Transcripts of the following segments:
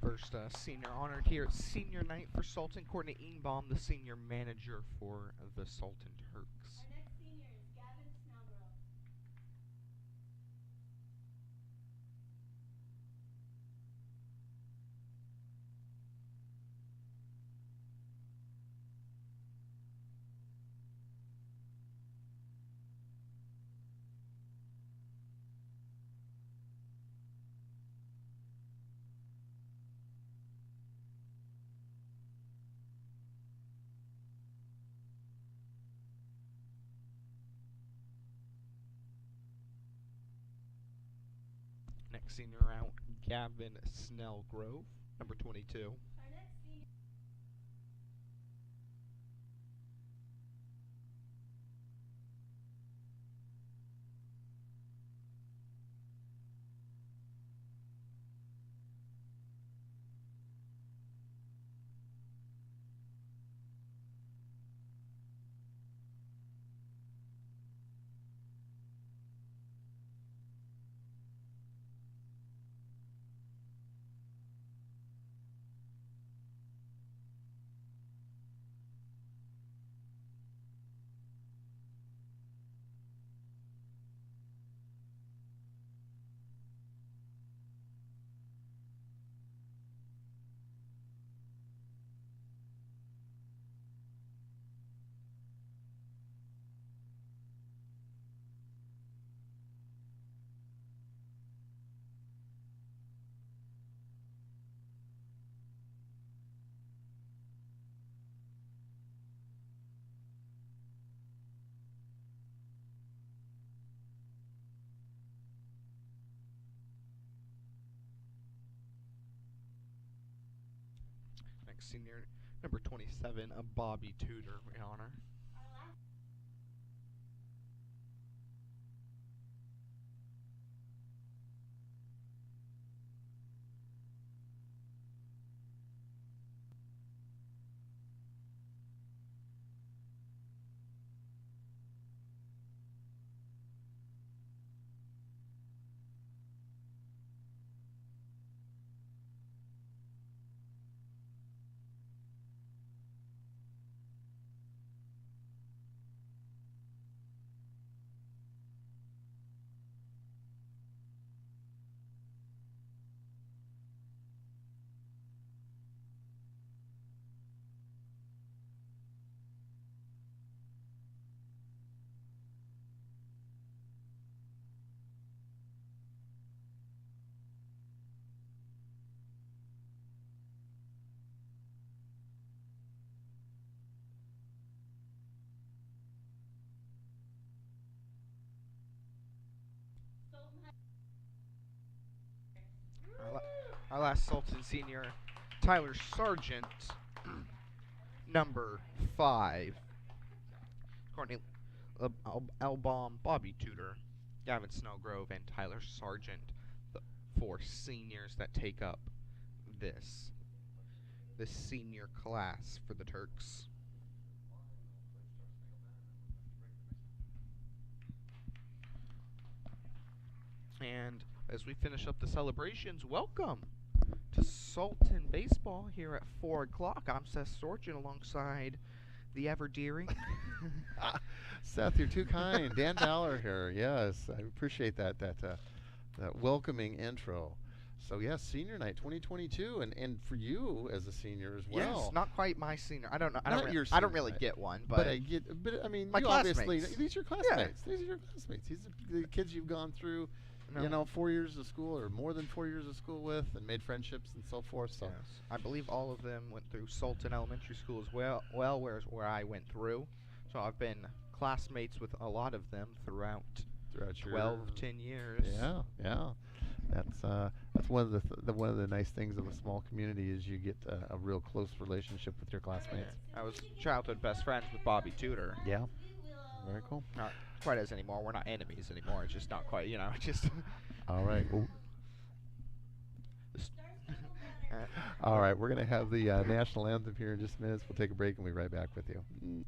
First senior honored here at senior night for Sultan, Courtney Ingbaum, the senior manager for the Sultan Turks. Our next senior is Gavin Snellgrove. Next senior out, Gavin Snellgrove, number 22. Our next senior. Next senior, number 27, Bobby Tudor, we honor. Our last. Our last Sultan senior, Tyler Sargent, number 5. Courtney Ingbaum, Bobby Tudor, Gavin Snellgrove, and Tyler Sargent, the 4 seniors that take up this senior class for the Turks. And as we finish up the celebrations, welcome to Sultan Baseball here at 4 o'clock. I'm Seth Sorgen alongside the ever-dearing Seth, you're too kind. Dan Dowler here. Yes, I appreciate that welcoming intro. So yes, senior night 2022, and for you as a senior as well. Yes, not quite my senior. I don't know. Not I don't really get one, but I mean, my you classmates. obviously these are your classmates. These are your classmates. These are the kids you've gone through. No. You know, 4 years of school or more than 4 years of school with, and made friendships and so forth. So yes, I believe all of them went through Sultan Elementary School as well. Whereas where I went through, so I've been classmates with a lot of them throughout your 10 years. Yeah. That's one of one of the nice things of a small community is you get a real close relationship with your classmates. I was childhood best friends with Bobby Tudor. Yeah, very cool. Not quite as anymore. We're not enemies anymore. It's just not quite. Just. All right. Well, all right. We're gonna have the national anthem here in just minutes. We'll take a break and we'll be right back with you.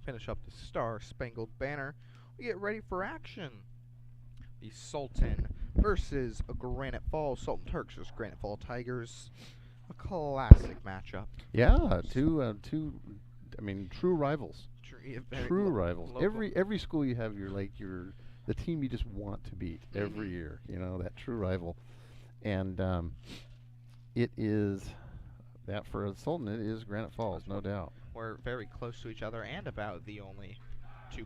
Finish up the Star-Spangled Banner. We get ready for action. The Sultan versus Granite Falls Sultan Turks versus Granite Falls Tigers. A classic matchup. Yeah, I mean, true rivals. True rivals. Local. Every school you have, you're the team you just want to beat every year. You know, that true rival. And it is that for Sultan. It is Granite Falls, no doubt. We're very close to each other, and about the only two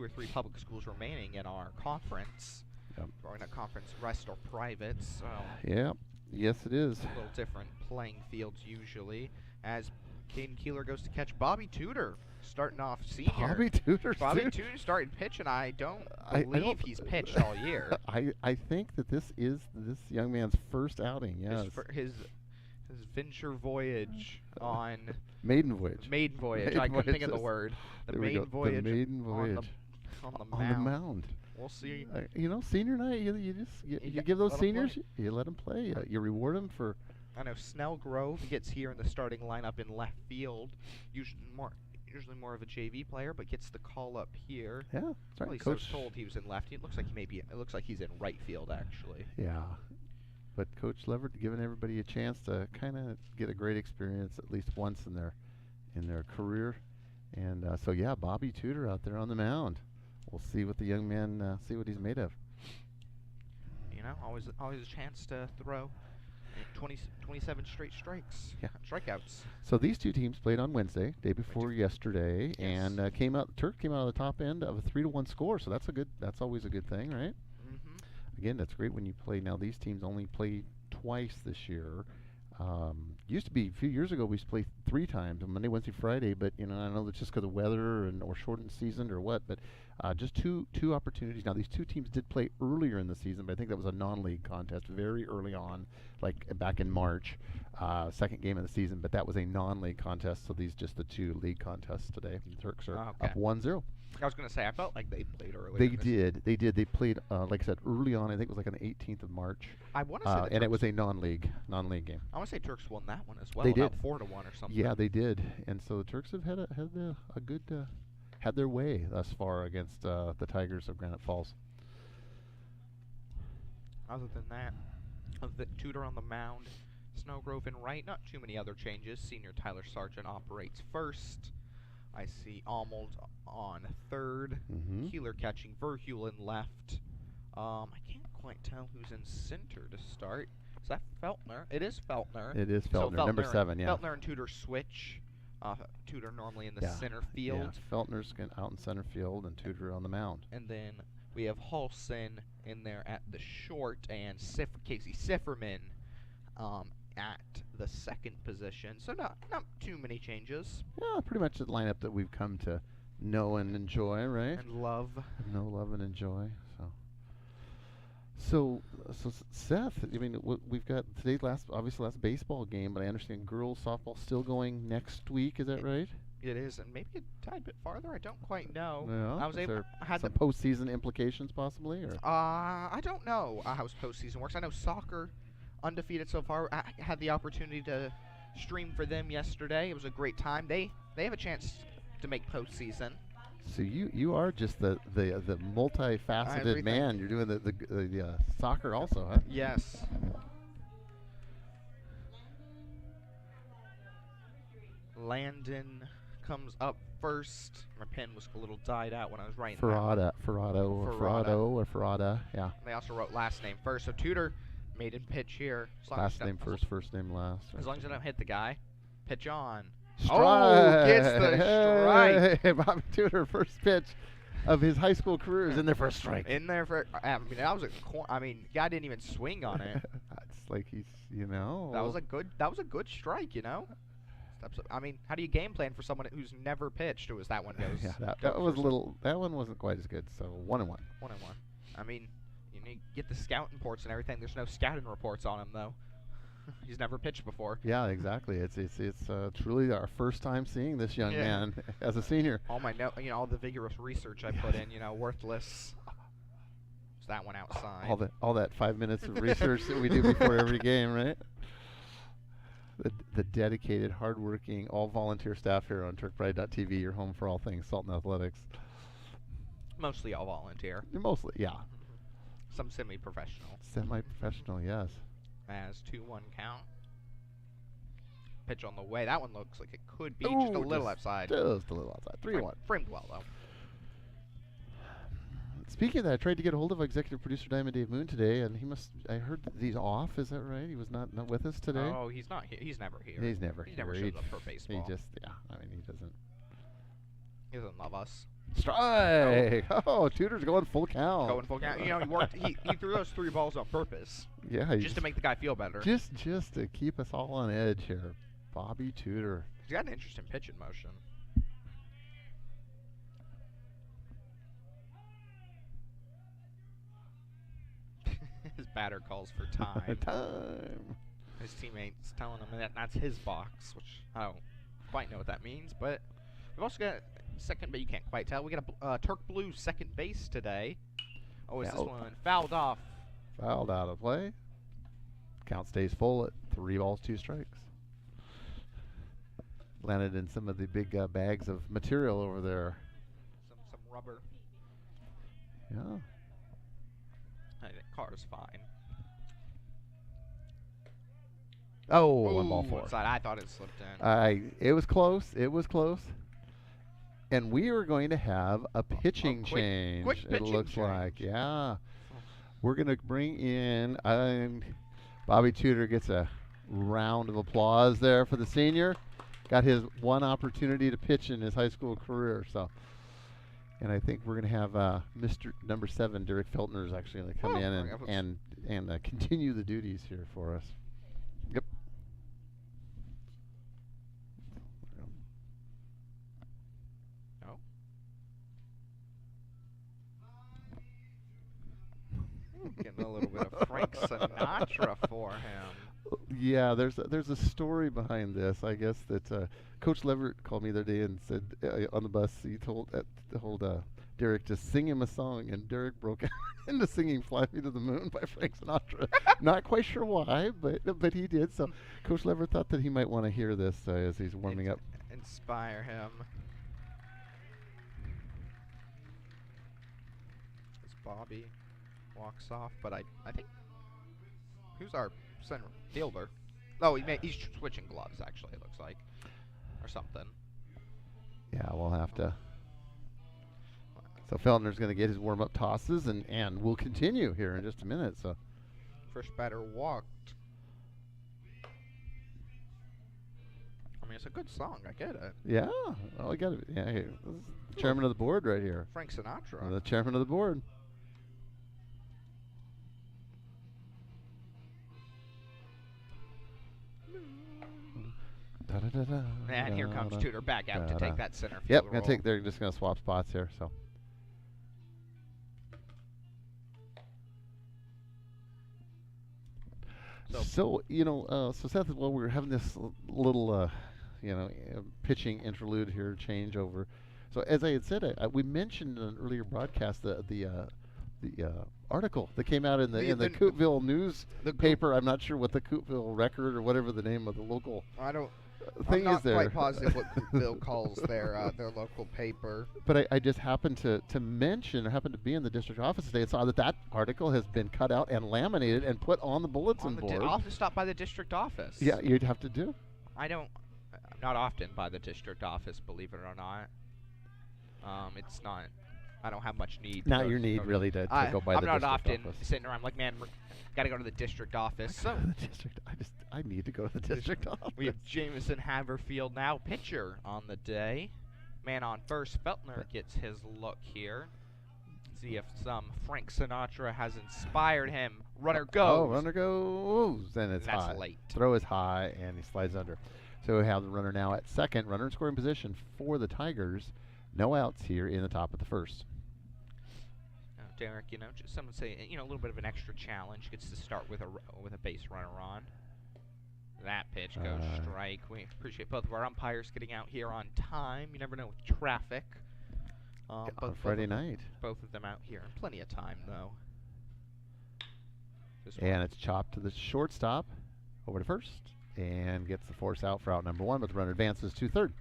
or three public schools remaining in our conference. Yep. Or in a conference, rest are private, so Yeah. Yes, it is. a little different playing fields usually. As Caden Keeler goes to catch Bobby Tudor, starting off senior. Bobby Tudor. Tudor started pitching. I don't believe he's pitched all year. I think that this is this young man's first outing. Yes. His venture voyage on Maiden voyage. Maiden voyage. Maiden I couldn't think of the voyage. word. The There we maiden go. voyage. The maiden voyage. On the On mound. the mound. We'll see. You know, senior night, you give those let 'em seniors, play. you let them play. You reward them for. I know Snellgrove gets here in the starting lineup in left field. Usually more of a JV player, but gets the call up here. Yeah, Well, right. he's Coach. so told he was in left. It looks like he's in right field actually. Yeah, but Coach Leverett giving everybody a chance to kind of get a great experience at least once in their career, and so yeah, Bobby Tudor out there on the mound. We'll see what the young man see what he's made of. You know, always a chance to throw 27 straight strikeouts. So these two teams played on Wednesday, day before yesterday, and Turk came out of the top end of a 3-1 score. So that's always a good thing, right? Mm-hmm. Again, that's great when you play. Now these teams only play twice this year. Used to be a few years ago we used to play 3 times, Monday, Wednesday, Friday. But I know that's just because of weather or shortened season or what. But just two opportunities. Now these two teams did play earlier in the season, but I think that was a non-league contest very early on, like back in March, second game of the season. But that was a non-league contest, so these just the 2 league contests today. The Turks are up 1-0. I was going to say, I felt like they played earlier. They did. They played, like I said, early on. I think it was like on the 18th of March. I want to say and it was a non-league game. I want to say Turks won that one as well. They did. About 4-1 or something. Yeah, they did. And so the Turks have had a good had their way thus far against the Tigers of Granite Falls. Other than that, Tudor on the mound, Snellgrove in right. Not too many other changes. Senior Tyler Sargent operates first. I see Almold on third. Mm-hmm. Keeler catching Verhule in left. I can't quite tell who's in center to start. Is that Feltner? It is Feltner. It is So Feltner, number 7, yeah. Feltner and Tudor switch. Tudor normally in the center field. Yeah, Feltner's out in center field and Tudor on the mound. And then we have Halson in there at the short and Casey Sifferman at the second position. So not too many changes. Yeah, pretty much the lineup that we've come to know and enjoy, right? And love. Know, love, and enjoy. So Seth, I mean, we've got today's last baseball game, but I understand girls softball still going next week. Is that right? It is, and maybe a tad bit farther. I don't quite know. Yeah. I had some postseason implications possibly, or I don't know how postseason works. I know soccer, undefeated so far. I had the opportunity to stream for them yesterday. It was a great time. They have a chance to make postseason. So you are just the multifaceted Everything. man. You're doing the soccer also, huh? Yes. Landon comes up first. My pen was a little dyed out when I was writing Ferrada, yeah. They also wrote last name first. So Tudor maiden pitch here. Last name first, first name last. Right? As long as I don't hit the guy. Pitch on. Strike. Oh, gets the strike. Hey, Bobby Tudor, first pitch of his high school career is in there for a strike. In there for, I mean, that was guy didn't even swing on it. It's like he's, That was a good strike, I mean, how do you game plan for someone who's never pitched? As that one goes. Yeah, that was a little. That one wasn't quite as good. So 1-1. 1-1. I mean, you get the scouting reports and everything. There's no scouting reports on him though. He's never pitched before. Yeah, exactly. It's truly our first time seeing this young man as a senior. All my all the vigorous research I put in, worthless. It's that one outside. All that 5 minutes of research that we do before every game, right? the dedicated, hardworking, all volunteer staff here on TurkPride.tv, your home for all things Sultan Athletics. Mostly all volunteer. Mostly, yeah. Some semi-professional. Semi-professional, yes. As 2-1 count. Pitch on the way. That one looks like it could be Ooh, just a little outside. Just a little outside. 3-1. Framed well, though. Speaking of that, I tried to get a hold of executive producer Diamond Dave Moon today, and I heard that he's off. Is that right? He was not with us today? Oh, he's not here. He's never here. He's never He here. never shows up for baseball. He just, yeah, I mean, he doesn't. He doesn't love us. Strike! Oh, Tudor's going full count. Going full count. You know, he worked. He threw those 3 balls on purpose. Yeah. Just to make the guy feel better. Just to keep us all on edge here. Bobby Tudor. He's got an interesting pitch in motion. His batter calls for time. Time. His teammates telling him that that's his box, which I don't quite know what that means. But we've also got second, but you can't quite tell. We got a Turk Blue second base today. Oh, is this one fouled off? Fouled out of play. Count stays full at 3 balls, 2 strikes. Landed in some of the big bags of material over there. Some rubber. Yeah. I think car's fine. Oh, Ooh, 1 ball 4. Inside. I thought it slipped in. It was close. It was close. And we are going to have a pitching change. Quick it pitching looks change. like, yeah. We're going to bring in. Bobby Tudor gets a round of applause there for the senior. Got his one opportunity to pitch in his high school career. So, and I think we're going to have Mr. Number 7, Derek Feltner, is actually going to come in and continue the duties here for us. Yep. Oh. Getting a little bit of Frank Sinatra for him. Yeah, there's a story behind this. I guess that Coach Leverett called me the other day and said on the bus he told Derek to sing him a song, and Derek broke out into singing "Fly Me to the Moon" by Frank Sinatra. Not quite sure why, but he did. So Coach Leverett thought that he might want to hear this as he's warming up. Inspire him. As Bobby walks off, but I think who's our center fielder? Oh, he's switching gloves. Actually, it looks like, or something. Yeah, we'll have to. So Feltner's going to get his warm-up tosses, and we'll continue here in just a minute. So first batter walked. I mean, it's a good song. I get it. Yeah, well, I got it. Yeah, this is the chairman of the board right here. Frank Sinatra. The chairman of the board. And here comes Tudor back out to take that center field Yep, role. they're just going to swap spots here. So. So Seth, while we're having this little, pitching interlude here, changeover. So as I had said, we mentioned in an earlier broadcast the article that came out in the Coopville newspaper. I'm not sure what the Coopville Record or whatever the name of the local. I'm not quite positive what Coopville calls their local paper. But I just happened to mention, or happened to be in the district office today and saw that article has been cut out and laminated and put on the bulletin board. I'll have to stop by the district office. Yeah, you'd have to do. I'm not often by the district office, believe it or not. It's not. I don't have much need. Not your need, really, to go by the district office. I'm not often sitting around like, man, got to go to the district office. So I need to go to the district office. We have Jamison Haverfield now, pitcher on the day. Man on first, Feltner gets his look here. See if some Frank Sinatra has inspired him. Runner goes. Oh, runner goes. And it's high. That's late. Throw is high, and he slides under. So we have the runner now at second. Runner in scoring position for the Tigers. No outs here in the top of the first. Derek, just some would say, a little bit of an extra challenge. Gets to start with a base runner on. That pitch goes strike. We appreciate both of our umpires getting out here on time. You never know with traffic. On Friday night. Both of them out here. Plenty of time, though. And it's chopped to the shortstop. Over to first. and gets the force out for out number 1, but the runner advances to third.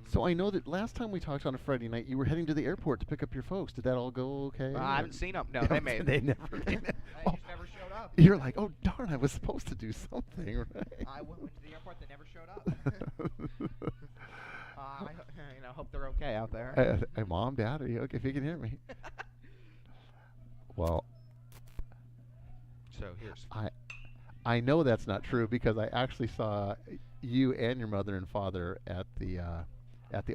So I know that last time we talked on a Friday night, you were heading to the airport to pick up your folks. Did that all go okay? I haven't seen them. No, they made. They never. They just never showed up. You're like, oh darn, I was supposed to do something, right? I went to the airport. They never showed up. I hope they're okay out there. Hey, Mom, Dad, are you okay? If you can hear me. Well, So here's. I know that's not true because I actually saw you and your mother and father at the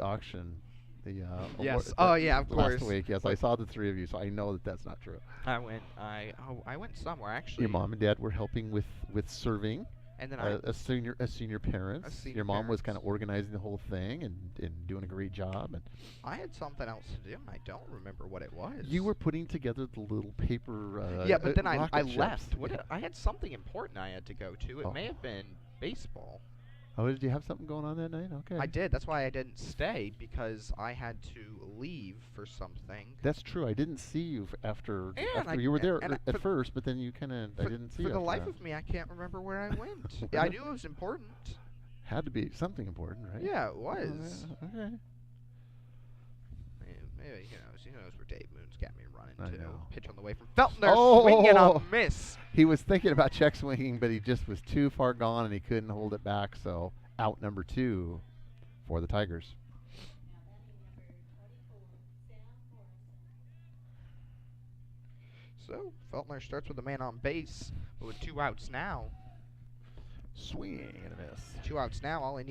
auction. Yes. award- Yeah, of last course. week. Yes, I saw the 3 of you, so I know that that's not true. I went somewhere actually. Your mom and dad were helping with serving. And then As senior parents. senior Your mom was parents. kind of organizing the whole thing and doing a great job. And I had something else to do, and I don't remember what it was. you were putting together the little paper. Yeah, but then I rocket ships. left. Yeah. I had something important I had to go to. It Oh. may have been baseball. Oh, did you have something going on that night? Okay. I did. That's why I didn't stay, because I had to leave for something. That's true. I didn't see you after And you were there and at first, but then you kind of I didn't see you. For the after life that. of me, I can't remember where I went. Yeah, I knew it was important. Had to be something important, right? Yeah, it Oh, was. yeah, okay. Maybe he knows where Dave Moon's got me running I to. know. Pitch on the way from Feltner, Oh! swinging a miss. He was thinking about check swinging, but he just was too far gone and he couldn't hold it back. So out number 2 for the Tigers. So Feltner starts with a man on base, but with 2 outs now. Swinging and a miss. 2 outs now. All he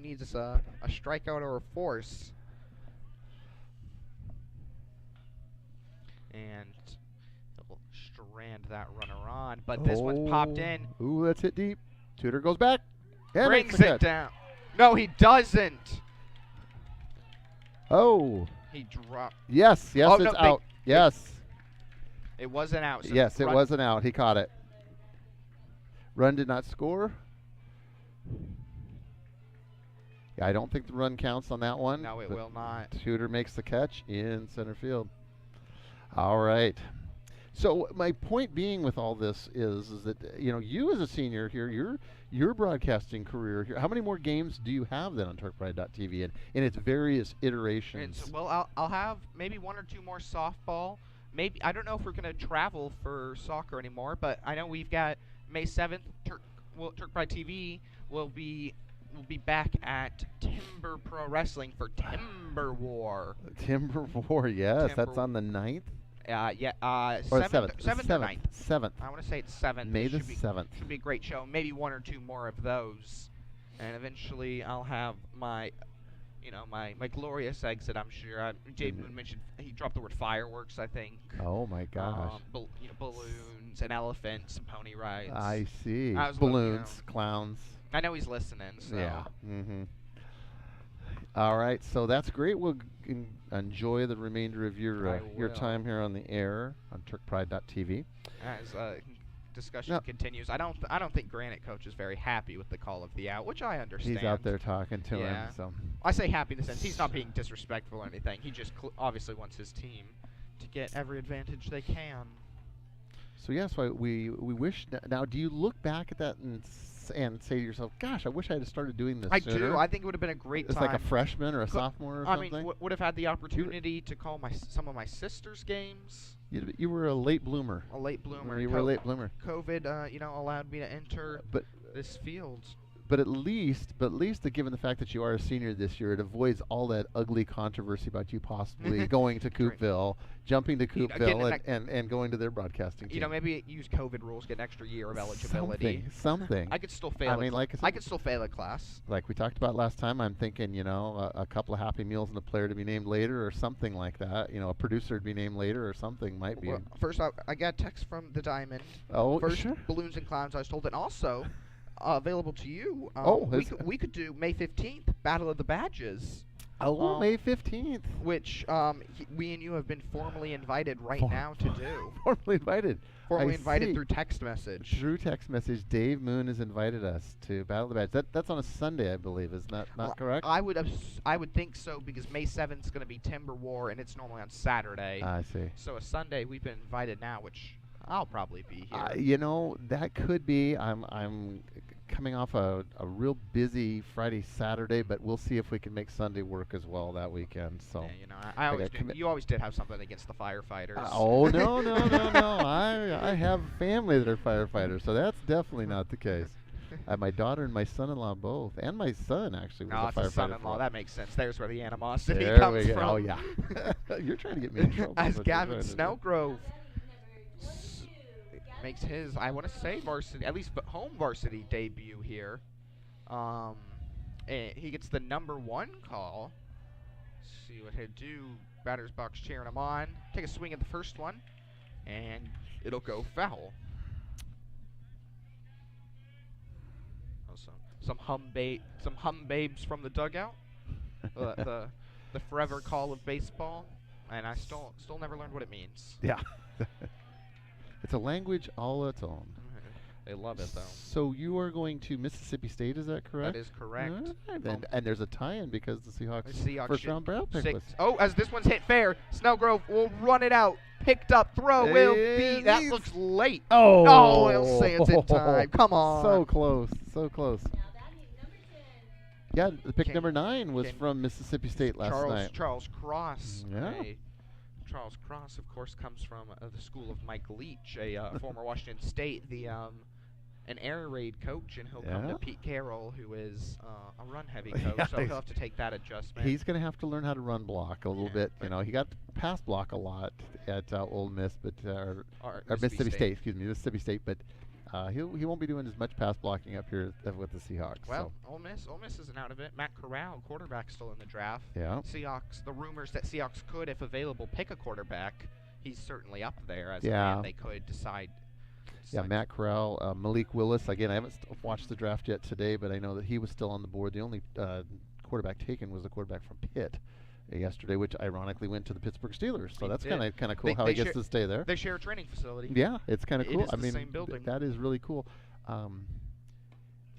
needs is a strikeout or a force. And he'll strand that runner on, but this one's popped in. Ooh, that's hit deep. Tudor goes back. And Brings makes the it catch. down. No, he doesn't. Oh, He dropped. yes, Oh, it's no, out. Yes, It wasn't out. So yes, it run- wasn't out. He caught it. Run did not score. Yeah, I don't think the run counts on that one. No, it but will not. Tudor makes the catch in center field. All right. So my point being with all this is that you as a senior here, your broadcasting career here. How many more games do you have then on TurkPride.tv and in its various iterations? Well, I'll have maybe 1 or 2 more softball. Maybe I don't know if we're gonna travel for soccer anymore, but I know we've got May 7th. Turk Pride TV will be back at Timber Pro Wrestling for Timber War. Timber War, yes, Timber- that's on the 9th Yeah. or 7th, 7th. 7th or 9th. 7th. I want to say it's 7th. May It the should be- 7th. Should be a great show. Maybe 1 or 2 more of those, and eventually I'll have my glorious exit. I'm sure. Dave Moon mentioned he dropped the word fireworks. I think. Oh my gosh. Balloons and elephants and pony rides. I see. I was Balloons, clowns. I know he's listening. So. Yeah. Mm-hmm. All right, so that's great. We'll enjoy the remainder of your will. time here on the air on TurkPride.tv. As discussion No. continues, I don't think Granite coach is very happy with the call of the out, which I understand. He's out there talking to Yeah. him. So I say happy in the sense he's not being disrespectful or anything. He just obviously wants his team to get every advantage they can. So yes, we wish. Now, do you look back at that and say to yourself, "Gosh, I wish I had started doing this I sooner"? do. I think it would have been a great It's time. like a freshman or a sophomore or I something. mean, would have had the opportunity to call some of my sister's games. You were a late bloomer. A late bloomer. You were a late bloomer. COVID, allowed me to enter But this field. But at least, given the fact that you are a senior this year, it avoids all that ugly controversy about you possibly going to Coopville, jumping to Coopville, and going to their broadcasting team. Maybe use COVID rules, get an extra year of eligibility. Something. I could still fail. I mean, like I said, I could still fail a class. Like we talked about last time, I'm thinking, a couple of Happy Meals and a player to be named later, or something like that. A producer to be named later, or something might be. Well, first, I got a text from the Diamond. Oh, first, sure. Balloons and Clowns, I was told, and also available to you. We could do May 15th, Battle of the Badges. Oh, May 15th. Which we and you have been formally invited now to do. Formally invited. Formally invited through text message. Through text message, Dave Moon has invited us to Battle of the Badges. That's on a Sunday, I believe. Is that not correct? I would think so, because May 7th is going to be Timber War, and it's normally on Saturday. I see. So a Sunday, we've been invited now, which I'll probably be here. That could be. I'm coming off a real busy Friday, Saturday, but we'll see if we can make Sunday work as well that weekend. So. Yeah, you know, I always gotta do. You always did have something against the firefighters. Oh no no no no! I have family that are firefighters, so that's definitely not the case. My daughter and my son-in-law both, and my son actually was No, a it's a firefighter. son-in-law. That makes sense. There's where the animosity There comes we go. from. Oh yeah, you're trying to get me in trouble. As but you're Gavin trying to do. Snellgrove makes his, I want to say varsity, at least home varsity debut here. And he gets the number 1 call. Let's see what he'll do. Batter's box cheering him on. Take a swing at the first one, and it'll go foul. Oh, some hum babes from the dugout. the forever call of baseball, and I still never learned what it means. Yeah. It's a language all its own. They love it, though. So you are going to Mississippi State, is that correct? That is correct. And there's a tie-in because the Seahawks, Seahawks first round draft pick was. Oh, as this one's hit fair, Snellgrove will run it out. Picked up, throw will be. That looks late. Oh, Oh, he'll say it's in time. Come on. So close, so close. Now batting number 10. Yeah, the pick Can- number 9 was can- from Mississippi State last night. Charles Cross. Yeah. Charles Cross, of course, comes from the school of Mike Leach, a former Washington State, an air raid coach, and he'll come Yeah. to Pete Carroll, who is a run-heavy Yeah, coach, so he'll have to take that adjustment. He's going to have to learn how to run block a little Yeah, bit. but- You know, he got pass block a lot at Ole Miss, but Or or Mississippi State. Excuse me, Mississippi State. But he won't be doing as much pass blocking up here with the Seahawks. Well, so. Ole Miss isn't out of it. Matt Corral, quarterback, still in the draft. Yeah. Seahawks. The rumors that Seahawks could, if available, pick a quarterback. He's certainly up there as a Yeah. man they could decide. Yeah, Matt Corral, Malik Willis. Again, I haven't watched the draft yet today, but I know that he was still on the board. The only quarterback taken was the quarterback from Pitt yesterday, which ironically went to the Pittsburgh Steelers. So He that's did. kind of cool how They he gets to stay there. They share a training facility. Yeah, it's kind of It cool. is I the mean, same building. that is really cool.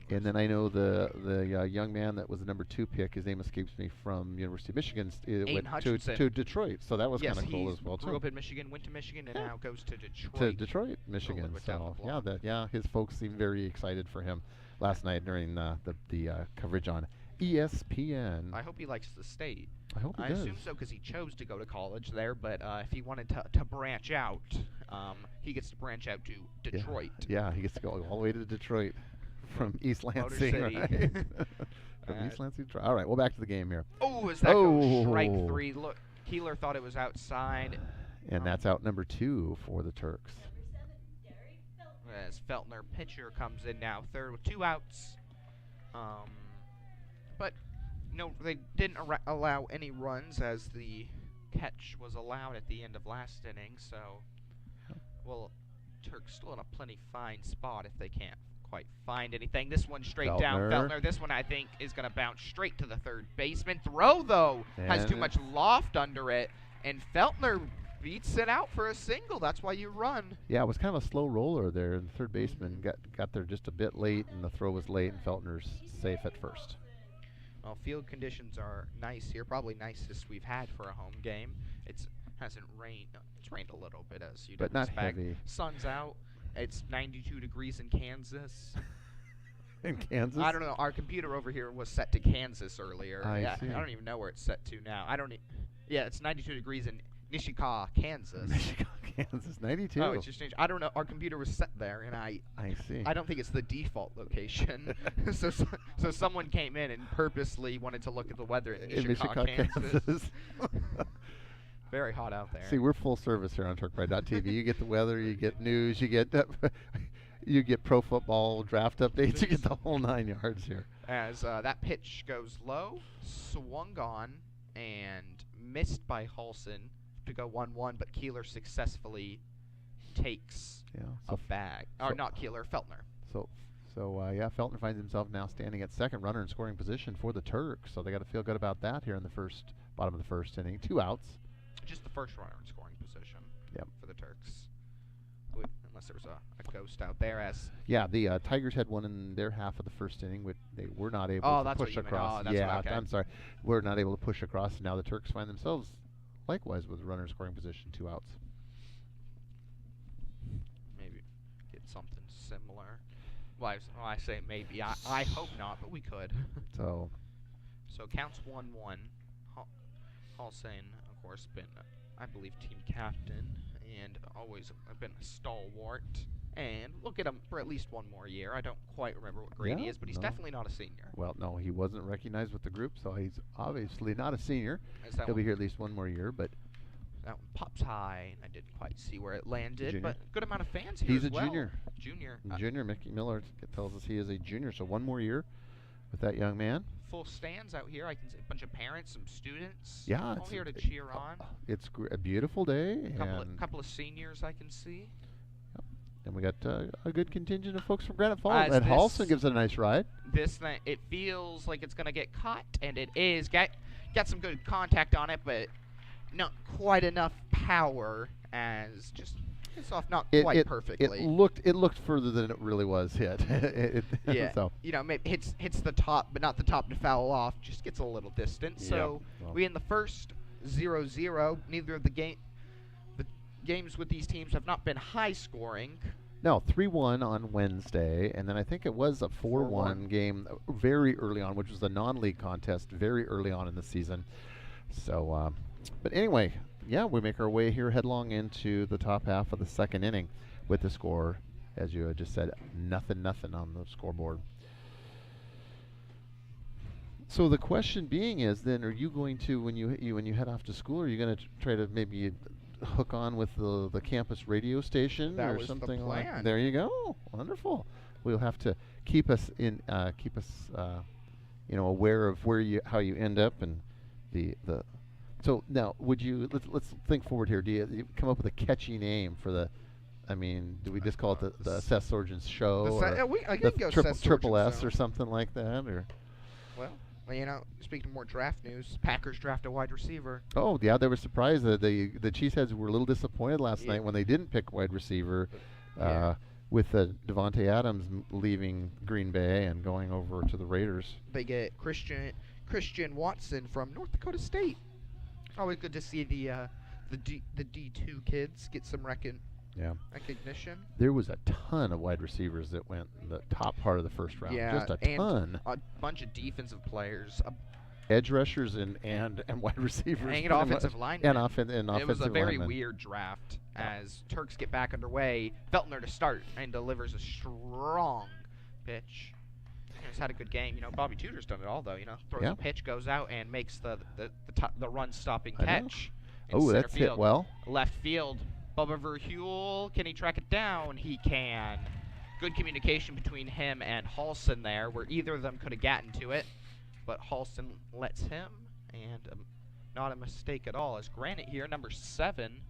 And then I know the young man that was the number 2 pick. His name escapes me, from University of Michigan. Went Hutchinson. to Detroit, so that was Yes, kind of cool he as well grew too. up in Michigan, went to Michigan, and Yeah. now goes to Detroit. To Detroit, Michigan. bit down So the block. his folks seemed very excited for him last night during the coverage on ESPN. I hope he likes the state. I hope he I does. assume so because he chose to go to college there, but if he wanted to branch out, he gets to branch out to Detroit. Yeah, he gets to go all the way to Detroit from East Motor Lansing, City. right? From East Lansing. All right, well, back to the game here. Oh, as that goes strike Oh. 3. Look, Keeler thought it was outside. And that's out number 2 for the Turks. Number 7, Derek Felton. As Feltner, pitcher, comes in now, third with 2 outs. But no, they didn't allow any runs as the catch was allowed at the end of last inning. So, well, Turks still in a plenty fine spot if they can't quite find anything. This one straight down, Feltner. This one, I think, is going to bounce straight to the third baseman. Throw, though, has too much loft under it, and Feltner beats it out for a single. That's why you run. Yeah, it was kind of a slow roller there. The third baseman got there just a bit late, and the throw was late, and Feltner's safe at first. Well, field conditions are nice here, probably nicest we've had for a home game. It hasn't rained. It's rained a little bit, as you'd But not expect. heavy. Sun's out. It's 92 degrees in Kansas. In Kansas? I don't know. Our computer over here was set to Kansas earlier. I see. I don't even know where it's set to now. Yeah, it's 92 degrees in Nishikawa, Kansas. Michigan, Kansas, 92. Oh, it's just changed. I don't know. Our computer was set there, and I see. don't think it's the default location. so someone came in and purposely wanted to look at the weather in Nishikawa, Kansas. Very hot out there. See, we're full service here on TurkPride.tv. You get the weather, you get news, you get pro football draft updates, you get the whole 9 yards here. As that pitch goes low, swung on, and missed by Halson to go 1-1, but Keeler successfully takes a bag. Or not Keeler, Feltner. So Feltner finds himself now standing at second runner in scoring position for the Turks. So they got to feel good about that here in the bottom of the first inning. 2 outs. Just the first runner in scoring position. Yep. For the Turks. Unless there was a ghost out there. The Tigers had one in their half of the first inning, which they were not able to push across. I'm sorry. We're not able to push across. Now the Turks find themselves likewise with a runner in scoring position, 2 outs. Maybe get something similar. I say maybe. I hope not, but we could. So So counts 1-1. Halson, of course, been, I believe, team captain and always been a stalwart. And we'll get him for at least one more year. I don't quite remember what grade he Yeah, is, but he's no. definitely not a senior. well, no, he wasn't recognized with the group, so he's obviously not a senior. As that He'll be one, here at least one more year, but that one pops high, and I didn't quite see where it landed, Junior. but good amount of fans here he's as a well. junior. Junior. Junior Mickey Miller tells us he is a junior, so one more year with that young man. Full stands out here. I can see a bunch of parents, some students. Yeah, all here to cheer on. It's a beautiful day, Couple of seniors I can see. and we got a good contingent of folks from Granite Falls. As And this- Halson gives it a nice ride. This thing, it feels like it's gonna get caught, and it is. Got some good contact on it, but not quite enough power. As just it's off not quite perfectly. It looked further than it really was hit. Yeah. So You know, maybe hits the top, but not the top to foul off. Just gets a little distance. So well, we in the first 0-0. Neither of the games with these teams have not been high scoring. no, 3-1 on Wednesday, and then I think it was a 4-1 game very early on, which was a non-league contest very early on in the season. So, but anyway, yeah, we make our way here headlong into the top half of the second inning with the score, as you had just said, 0-0 on the scoreboard. So the question being is, then, are you going to, when you head off to school, are you going to try to maybe hook on with the campus radio station That or was the something like? plan. There you go. Wonderful. We'll have to keep us aware of how you end up and the. So now, let's think forward here. Do you come up with a catchy name for the? I mean, do we just call it the Seth Surgeon's Show, I the can go triple S Surgeon or something like that, or? Well, you know, speaking of more draft news, Packers draft a wide receiver. Oh yeah, they were surprised that the Cheeseheads were a little disappointed last night when they didn't pick wide receiver, with Devontae Adams leaving Green Bay and going over to the Raiders. They get Christian Watson from North Dakota State. Always good to see the D2 kids get some recognition. There was a ton of wide receivers that went in the top part of the first round. Yeah, just a and ton. A bunch of defensive players. Edge rushers and wide receivers. And offensive linemen. And offensive It was a very linemen. weird draft as Turks get back underway. Feltner to start and delivers a strong pitch. He's had a good game. You know, Bobby Tudor's done it all though. You know, throws a pitch, goes out, and makes the run-stopping catch. Oh, that's hit well. Left field. Bubba Verhule, can he track it down? He can. Good communication between him and Halson there, where either of them could have gotten to it, but Halson lets him, and not a mistake at all. As Granite here, number 7,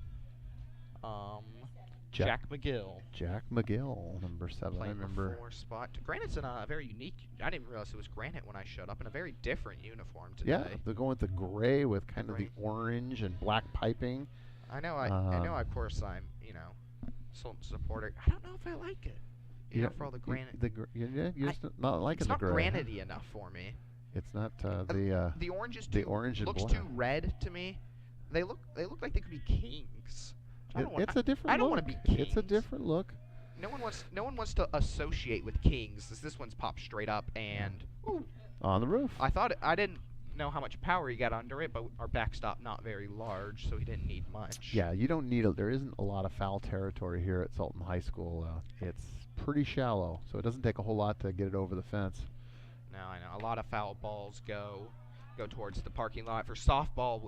Jack McGill. Jack McGill, number 7. Playing I remember. the 4 spot. Granite's in a very unique. I didn't realize it was Granite when I showed up in a very different uniform today. Yeah, they're going with the gray with kind of the orange and black piping. I know. Of course, I'm Sultan supporter. I don't know if I like it. You know, for all the Granite. You're just not liking the gray. It's not granity enough for me. It's not the orange is the orange and looks black. too red to me. They look like they could be kings. It's a different look. I don't want to be kings. It's a different look. No one wants to associate with kings. This one's popped straight up and on the roof. I didn't know how much power he got under it, but our backstop not very large, so he didn't need much. Yeah, you don't need there isn't a lot of foul territory here at Sultan High School. It's pretty shallow, so it doesn't take a whole lot to get it over the fence. No, I know. A lot of foul balls go towards the parking lot. For softball,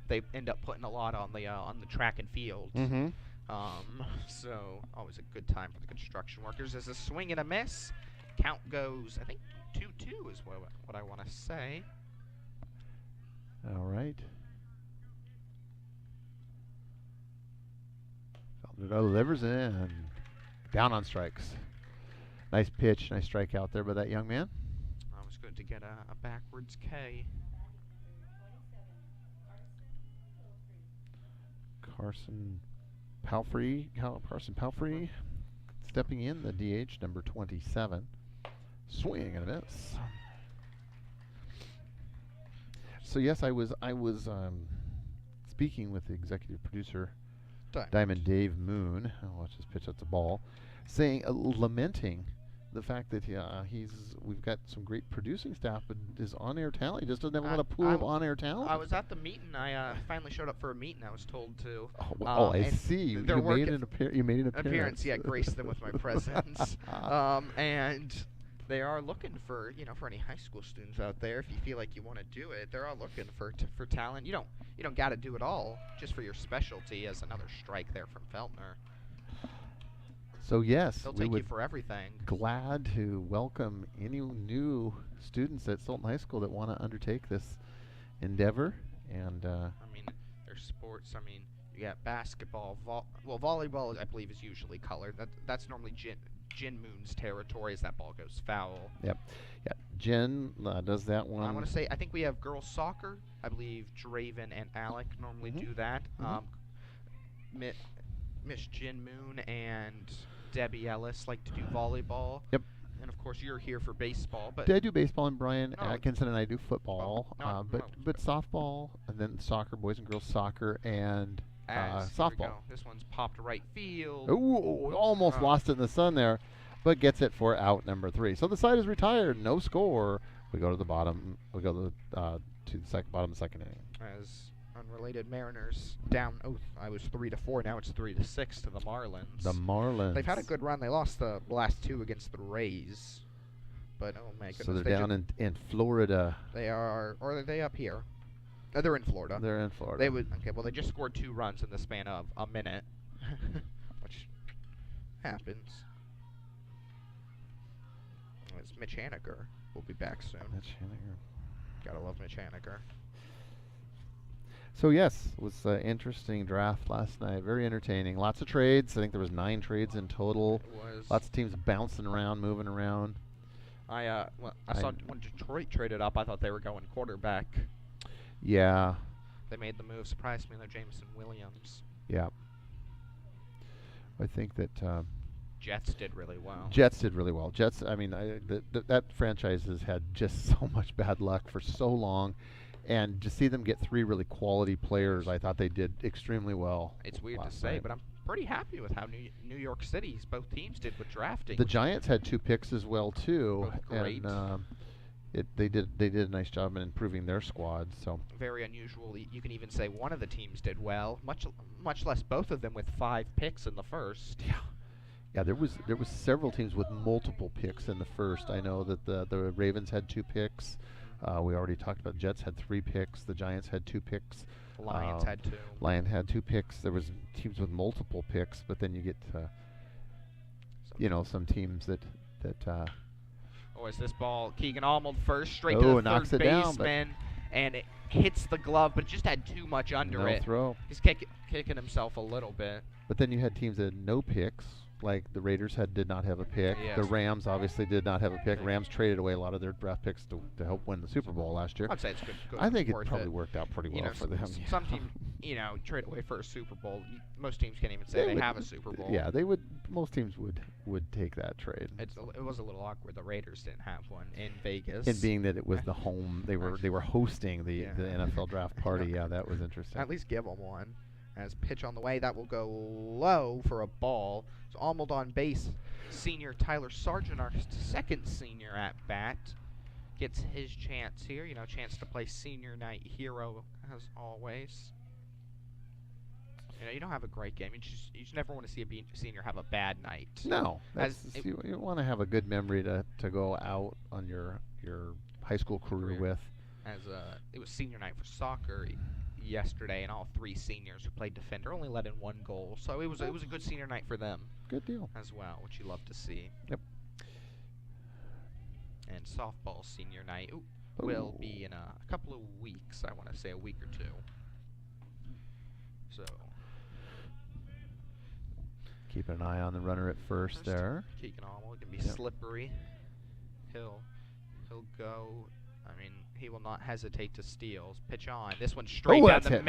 they end up putting a lot on the track and field. Mm-hmm. So always a good time for the construction workers. As a swing and a miss, count goes, I think 2-2 is what I want to say. All right. Felder delivers in. Down on strikes. Nice pitch, nice strikeout there by that young man. That was good to get a backwards K. Carson Palfrey stepping in, the DH, number 27. Swing and a miss. So yes, I was speaking with the executive producer, Diamond Dave Moon. I'll watch this pitch at the ball, saying, lamenting the fact that we've got some great producing staff, but his on-air talent, he just doesn't have a lot of pool of on-air talent. I was at the meeting. I finally showed up for a meeting. I was told to. I see. You made an appearance. Yeah, graced them with my presence. And they are looking for, for any high school students out there. If you feel like you want to do it, they're all looking for talent. You don't got to do it all just for your specialty. As another strike there from Feltner. So yes, they'll take you for everything. Glad to welcome any new students at Sultan High School that want to undertake this endeavor. And there's sports. You got basketball. Volleyball, I believe, is usually colored. That's normally Jin Moon's territory as that ball goes foul. Yep. Yeah. Jen does that one. I want to say, I think we have girls soccer. I believe Draven and Alec normally do that. Miss Jin Moon and Debbie Ellis like to do volleyball. Yep. And of course, you're here for baseball. But I do baseball, and Brian Atkinson and I do football. But softball, and then soccer, boys and girls soccer, and softball. This one's popped right field. Ooh, almost lost it in the sun there, but gets it for out number 3. So the side is retired, no score. We go to the bottom. We go to the bottom of the second inning. As unrelated Mariners down. I was 3-4. Now it's 3-6 to the Marlins. The Marlins. They've had a good run. They lost the last 2 against the Rays. But oh my goodness. So they're down in Florida. They are, or are they up here? They're in Florida. They're in Florida. They would. Okay. Well, they just scored 2 runs in the span of a minute, which happens. It's Mitch Haniger. We'll be back soon. Mitch Haniger. Gotta love Mitch Haniger. So yes, it was an interesting draft last night. Very entertaining. Lots of trades. I think there was 9 trades in total. It was. Lots of teams bouncing around, moving around. I saw when Detroit traded up, I thought they were going quarterback. Yeah. They made the move. Surprised me, though, Jameson Williams. Yeah. I think that Jets did really well. Jets, that franchise has had just so much bad luck for so long. And to see them get 3 really quality players, I thought they did extremely well. It's weird to say, but I'm pretty happy with how New York City's both teams did with drafting. The Giants had 2 picks as well too, both great. And they did a nice job in improving their squad. So very unusual. You can even say one of the teams did well, much less both of them with 5 picks in the first. Yeah, there was several teams with multiple picks in the first. I know that the Ravens had 2 picks. We already talked about Jets had 3 picks. The Giants had 2 picks. Lions had 2. Lion had 2 picks. There was teams with multiple picks, but then you get some teams that is this ball Keegan Almold first straight to the third baseman, and it hits the glove, but it just had too much under it. No throw. He's kicking himself a little bit. But then you had teams that had no picks. Like the Raiders did not have a pick. Yes. The Rams obviously did not have a pick. Rams traded away a lot of their draft picks to help win the Super Bowl last year. I'd say it's good. I think it probably worked out pretty well for them. Some teams, trade away for a Super Bowl. Most teams can't even say they have a Super Bowl. Yeah, they would. Most teams would take that trade. It was a little awkward. The Raiders didn't have one in Vegas. And being that it was the home, they were hosting the NFL draft party. Yeah, that was interesting. At least give them one. As pitch on the way, that will go low for a ball. So Almold on base. Senior Tyler Sargent, our second senior at bat, gets his chance here. Chance to play senior night hero as always. You don't have a great game. You just never want to see a senior have a bad night. No, you want to have a good memory to go out on your high school career with. As it was senior night for soccer yesterday, and all 3 seniors who played defender only let in 1 goal. So it was a good senior night for them. Good deal. As well, which you love to see. Yep. And softball senior night will be in a couple of weeks. I want to say a week or 2. So keep an eye on the runner at first there. Keegan Almold can be slippery. He'll go. He will not hesitate to steal. Pitch on. This one straight down the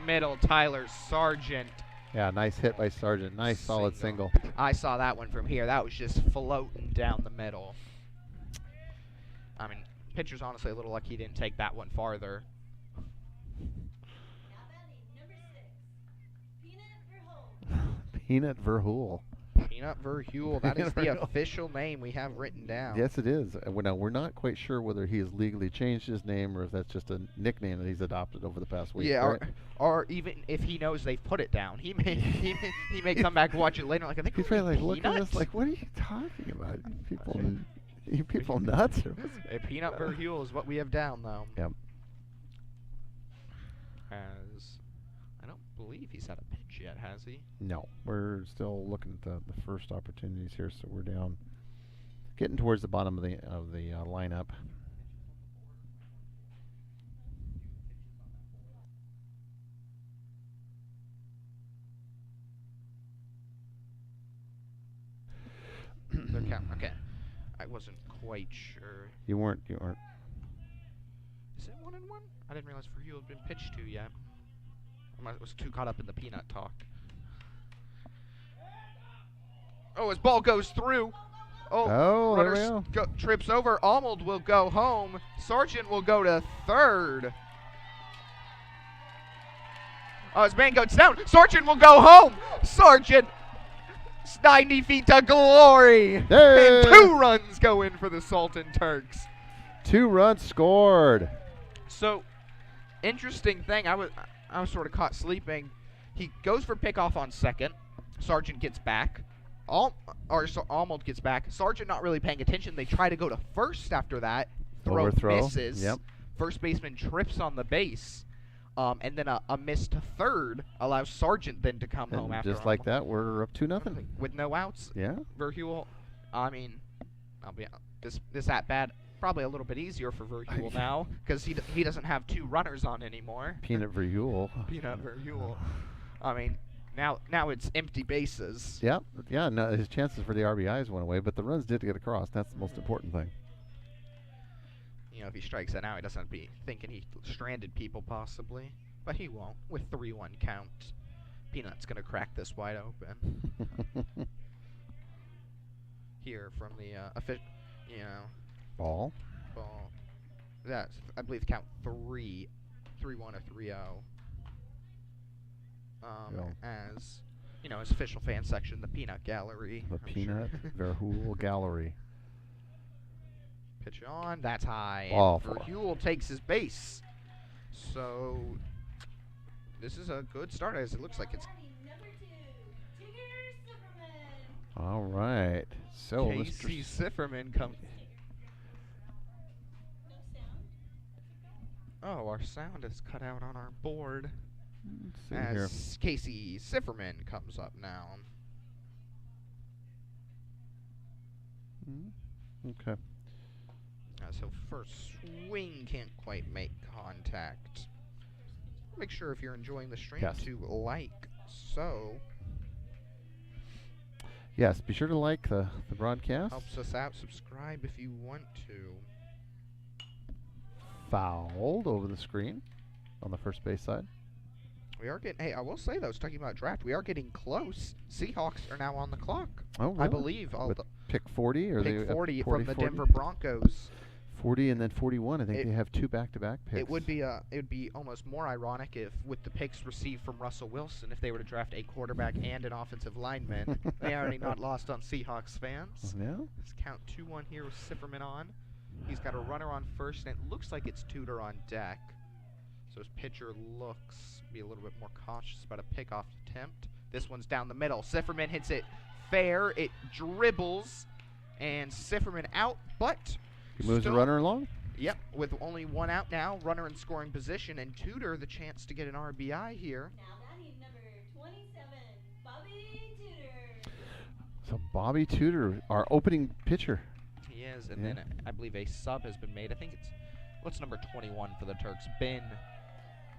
middle. Tyler Sargent. Yeah, nice hit by Sargent. Nice solid single. I saw that one from here. That was just floating down the middle. Pitcher's honestly a little lucky he didn't take that one farther. Now batting, number 6, Peanut Verhul. Peanut Verhul. Peanut Verhule. That is the Verhule. official name we have written down. Yes, it is. We're not quite sure whether he has legally changed his name or if that's just a nickname that he's adopted over the past week. Yeah, right? or even if he knows they've put it down, he may come back and watch it later. Like I think He's probably like, look at Peanuts? this, like, what are you talking about? You people nuts? Or what's- A Peanut Verhule is what we have down, though. Yep. As I don't believe he's had a pitch yet, has he? No, we're still looking at the first opportunities here, so we're down, getting towards the bottom of the lineup. They're counting. Okay, I wasn't quite sure. You weren't. Is it 1-1? I didn't realize Verhule had been pitched to yet. I was too caught up in the peanut talk. Oh, his ball goes through. Oh, there we runner go. Trips over. Almold will go home. Sargent will go to third. Oh, his man goes down. Sargent will go home. Sargent, 90 feet to glory. Hey! And 2 runs go in for the Sultan Turks. 2 runs scored. So, interesting thing. I was sort of caught sleeping. He goes for pickoff on second. Sargent gets back. Almold gets back. Sargent not really paying attention. They try to go to first after that. Overthrow. Misses. Yep. First baseman trips on the base. And then a missed third allows Sargent then to come home And after. just like that, we're up 2-0. With no outs. Yeah. Verhule, I mean, this at bat probably a little bit easier for Verhule now because he doesn't have 2 runners on anymore. Peanut Verhule. Peanut Verhule. I mean, now it's empty bases. Yep. Yeah. No, his chances for the RBIs went away, but the runs did get across. That's the most important thing. You know, if he strikes it now, he doesn't be thinking he stranded people possibly, but he won't with 3-1 count. Peanut's gonna crack this wide open. Here from the Ball. That's I believe count 3-1 or 3-0. As you know, his official fan section, the Peanut Gallery. The I'm Peanut sure. Verhule Gallery. Pitch on, that's high. Ball And four. Verhule takes his base. So this is a good start as it looks like it's Number 2, Tigger Silverman. All right. So, Casey Sifferman comes. No sound. Oh, our sound is cut out on our board. Let's see here. As Casey Sifferman comes up now. Okay. So first swing can't quite make contact. Make sure if you're enjoying the stream Yes. to like so. Yes, be sure to like the broadcast. Helps us out. Subscribe if you want to. Fouled over the screen on the first base side. We are getting. Hey, I will say though, talking about draft, we are getting close. Seahawks are now on the clock. Oh, really? I believe. With pick 40 or pick they 40 40, from the 40? Denver Broncos. 40 and then 41. I think It- they have 2 back-to-back picks. It would be almost more ironic if, with the picks received from Russell Wilson, if they were to draft a quarterback and an offensive lineman. They already not lost on Seahawks fans. No? Let's count 2-1 here with Sifferman on. He's got a runner on first, and it looks like it's Tudor on deck. So his pitcher looks be a little bit more cautious about a pickoff attempt. This one's down the middle. Sifferman hits it fair. It dribbles, and Sifferman out, but He moves the still- runner along? Yep, with only 1 out now, runner in scoring position, and Tudor the chance to get an RBI here. Now batting number 27, Bobby Tudor. So Bobby Tudor, our opening pitcher. He is, and Yeah. then I believe a sub has been made. I think it's, what's number 21 for the Turks?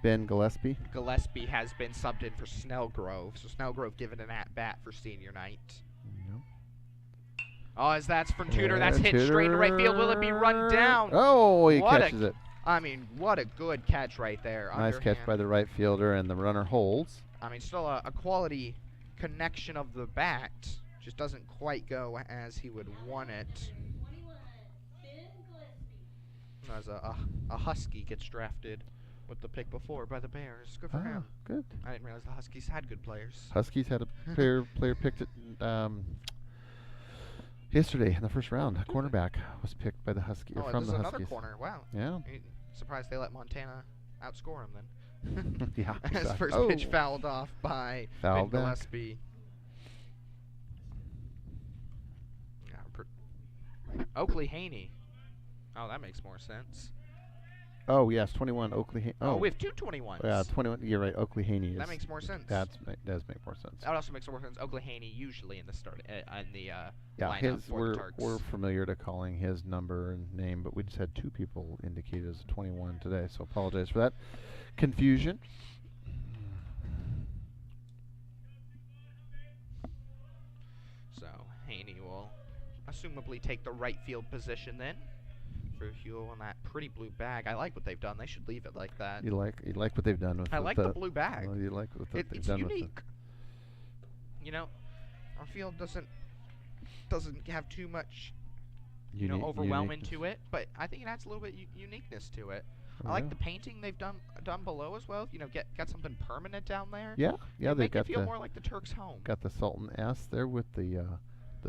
Ben Gillespie. Gillespie has been subbed in for Snellgrove, so Snellgrove given an at-bat for senior night. Yep. Oh, as that's from Tudor, that's Yeah, hit straight to right field. Will it be run down? Oh, he What a- catches it. I mean, what a good catch right there. Nice catch by the right fielder, and the runner holds. I mean, still a quality connection of the bat. Just doesn't quite go as he would want it. 21, Ben Gillespie. As a Husky gets drafted with the pick before by the Bears. Good for him. Good. I didn't realize the Huskies had good players. Huskies had a player picked it yesterday in the first round. A cornerback was picked by the Huskies. Oh, from this the is another Huskies. corner. Wow. Yeah. Surprised they let Montana outscore him then. Yeah. His exactly. first pitch fouled off by Fouled Vin back. Gillespie. Oakley Haney. Oh, that makes more sense. Oh yes, 21 Oakley. Oh, we have two 21s. Yeah, 21. You're right. Oakley Haney is. That makes more sense. That does make more sense. That also makes more sense. Oakley Haney usually in the start in the Yeah, lineup for the Turks. we're familiar to calling his number and name, but we just had two people indicated as 21 today, so apologize for that confusion. So Haney will assumably take the right field position then. For Huel on that pretty blue bag. I like what they've done. They should leave it like that. You like what they've done with. I like the blue bag. Well, you like what they've It's done unique. with it. You know, our field doesn't have too much overwhelming to it, but I think it adds a little bit uniqueness to it. I like the painting they've done below as well. You know, got something permanent down there. Yeah, They they've got it feel more like the Turks' home. Got the Sultan S there with the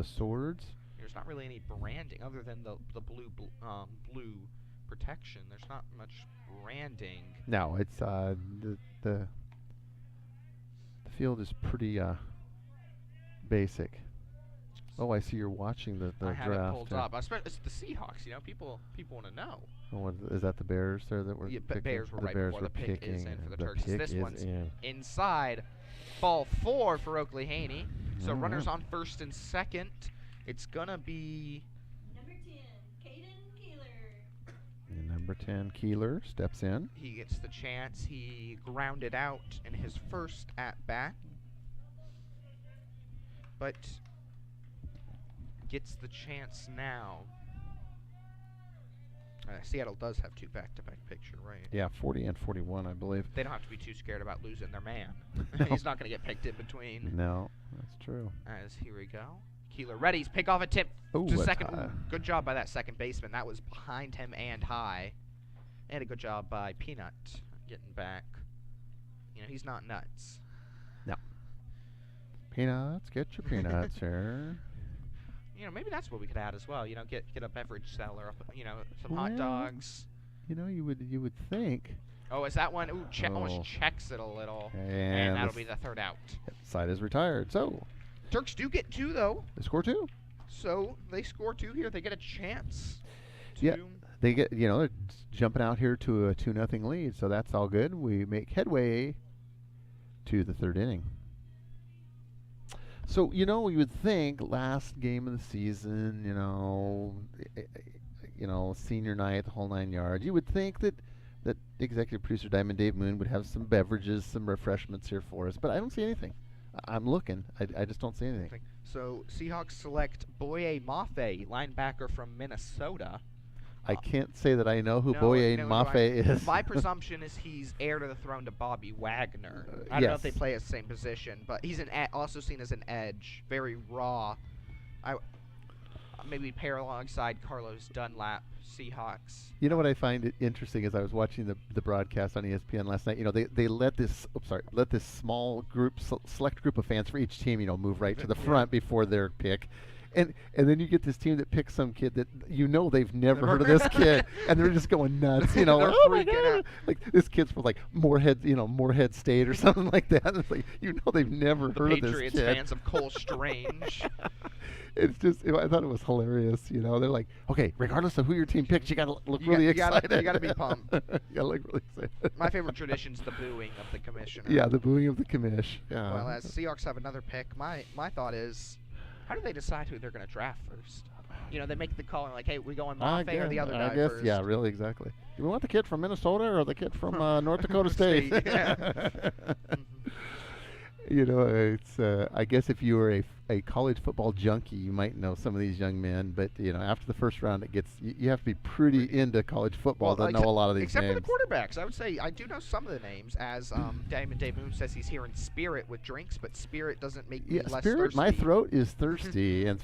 swords. There's not really any branding other than the blue protection. There's not much branding. No, it's the field is pretty basic. Oh, I see you're watching the I draft. have it pulled up. It's the Seahawks. You know, people want to know. Oh, is that the Bears there that were? Yeah, picking? Bears were the right Bears before were the pick is picking, in for the the Turks. pick This is one's in. inside. Ball 4 for Oakley Haney. So All runners right. on first and second. It's gonna be Number 10, Caden Keeler. And number 10, Keeler steps in. he gets the chance. He grounded out in his first at bat, but gets the chance now. Seattle does have two back-to-back picture, right? Yeah, 40 and 41, I believe. They don't have to be too scared about losing their man. No. He's not going to get picked in between. No, that's true. As here we go. Keeler ready. Pick off a tip Ooh, to that's second. high. Ooh, good job by that second baseman. That was behind him and high. And a good job by Peanut getting back. You know, he's not nuts. No. Peanuts, get your peanuts here. You know, maybe that's what we could add as well. You know, get a beverage seller, you know, some hot Well, dogs. You know, you would think. Oh, is that one? Ooh, Oh. almost checks it a little. And that'll be the third out. Side is retired. So Turks do get 2, though. they score 2. So they score 2 here. They get a chance to... Yeah. They get, they're jumping out here to a 2-0 lead, so that's all good. We make headway to the third inning. So, you would think last game of the season, senior night, the whole 9 yards, you would think that executive producer Diamond Dave Moon would have some beverages, some refreshments here for us, but I don't see anything. I'm looking. I just don't see anything. So Seahawks select Boye Mafe, linebacker from Minnesota. I can't say that I know who No, Boye you know who Mafe is. My presumption is he's heir to the throne to Bobby Wagner. I don't know if they yes. play the same position, but he's also seen as an edge, very raw. Maybe pair alongside Carlos Dunlap, Seahawks. You know what I find interesting is I was watching the broadcast on ESPN last night. They let this small group, select group of fans for each team, move right to the front before their pick. And then you get this team that picks some kid that they've never heard of this kid, and they're just going nuts, like, oh my God, like this kid's from like Moorhead State or something like that. It's like they've never heard of this Patriots kid. fans of Cole Strange. It's just I thought it was hilarious. They're like, okay, regardless of who your team picks, you gotta look really excited. You gotta be pumped. You gotta look really excited. My favorite tradition's the booing of the commissioner. Yeah, the booing of the commish. Yeah. Well, as Seahawks have another pick, my thought is, how do they decide who they're going to draft first? They make the call and like, hey, we going Mafe or the other guy first? Yeah, really, exactly. Do we want the kid from Minnesota or the kid from North Dakota State? Yeah. It's I guess if you were a college football junkie, you might know some of these young men, but after the first round, it gets you have to be pretty into college football to know a lot of these except names. for the quarterbacks. I would say I do know some of the names, as Diamond Dave Moon says he's here in spirit with drinks, but spirit doesn't make me less Spirit, thirsty. my throat is thirsty, and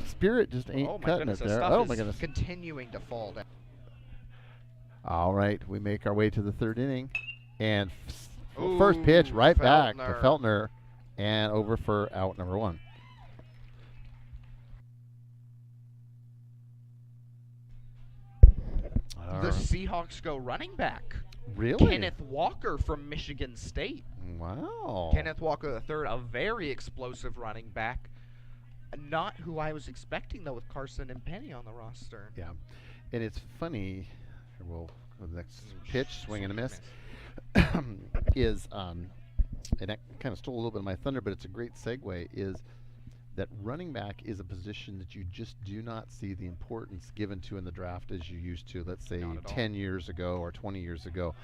Spirit just ain't Oh my cutting goodness, it the there. stuff Oh is my goodness! continuing to fall down. All right, we make our way to the third inning. And Ooh, first pitch right back to Feltner. Feltner, and over for out number 1. All The right. Seahawks go running back. Really? Kenneth Walker from Michigan State. Wow. Kenneth Walker III, a very explosive running back. Not who I was expecting, though, with Carson and Penny on the roster. Yeah. And it's funny. We'll go to the next pitch, swing and a miss. Is and that kind of stole a little bit of my thunder, but it's a great segue. Is that running back is a position that you just do not see the importance given to in the draft as you used to, let's say, Not at all. 10 years ago or 20 years ago.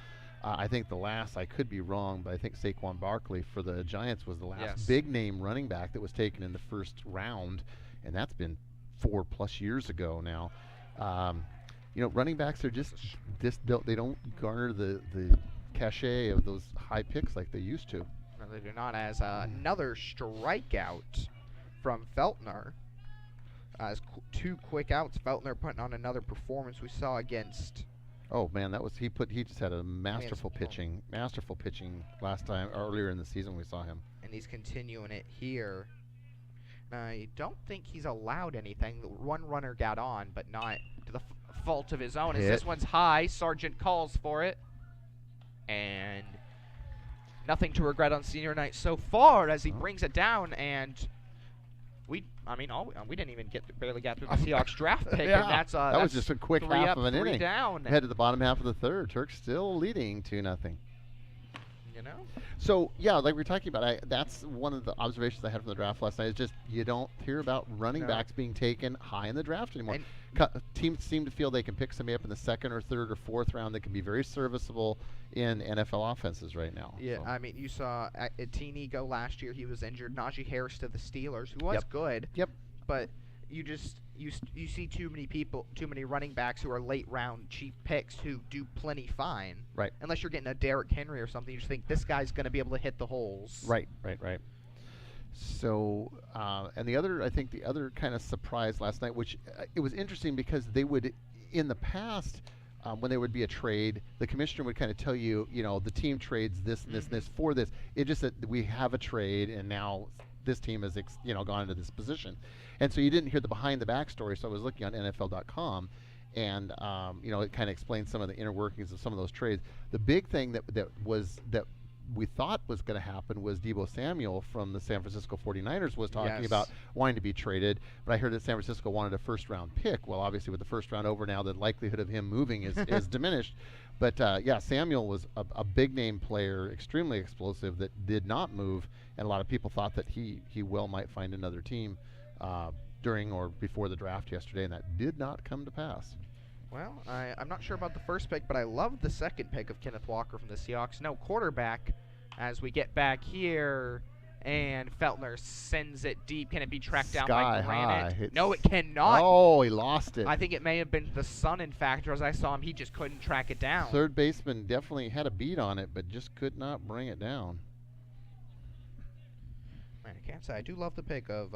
I think the last, I could be wrong, but I think Saquon Barkley for the Giants was the last Yes. big name running back that was taken in the first round, and that's been 4+ years ago now. Running backs are just they don't garner the cachet of those high picks like they used to. No, they do not. As another strikeout from Feltner. As 2 quick outs, Feltner putting on another performance we saw against. Oh man, he just had a masterful pitching last time earlier in the season we saw him. And he's continuing it here. I don't think he's allowed anything. One runner got on, but not to the fault of his own. As this one's high, Sargent calls for it. And nothing to regret on senior night so far as he brings it down. And we didn't even barely get through the Seahawks draft pick. Yeah, And that's that was just a quick 3 half up, of an 3 inning. down. Head to the bottom half of the third. Turks still leading 2-0. You know? So, yeah, like we were talking about, that's one of the observations I had from the draft last night is just you don't hear about running backs being taken high in the draft anymore. Teams seem to feel they can pick somebody up in the 2nd or 3rd or 4th round that can be very serviceable in NFL offenses right now. Yeah, so. I mean, you saw Atini go last year. He was injured. Najee Harris to the Steelers, who was good. Yep. But you see too many running backs who are late round cheap picks who do plenty fine. Right. Unless you're getting a Derrick Henry or something, you just think this guy's going to be able to hit the holes. Right. So, and the other kind of surprise last night, which it was interesting because they would, in the past, when there would be a trade, the commissioner would kind of tell you, the team trades this and this and this for this. It just that we have a trade and now this team has gone into this position. And so you didn't hear the behind the back story. So I was looking on NFL.com, and it kind of explained some of the inner workings of some of those trades. The big thing that we thought was going to happen was Deebo Samuel from the San Francisco 49ers was talking about wanting to be traded, but I heard that San Francisco wanted a first-round pick. Well, obviously with the first round over now, the likelihood of him moving is diminished. But Samuel was a big-name player, extremely explosive, that did not move, and a lot of people thought that he well might find another team during or before the draft yesterday, and that did not come to pass. Well, I'm not sure about the first pick, but I love the second pick of Kenneth Walker from the Seahawks. No quarterback as we get back here, and Feltner sends it deep. Can it be tracked down by Granite? No, it cannot. Oh, he lost it. I think it may have been the sun, in fact, or as I saw him, he just couldn't track it down. Third baseman definitely had a beat on it, but just could not bring it down. Man, I can't say. I do love the pick of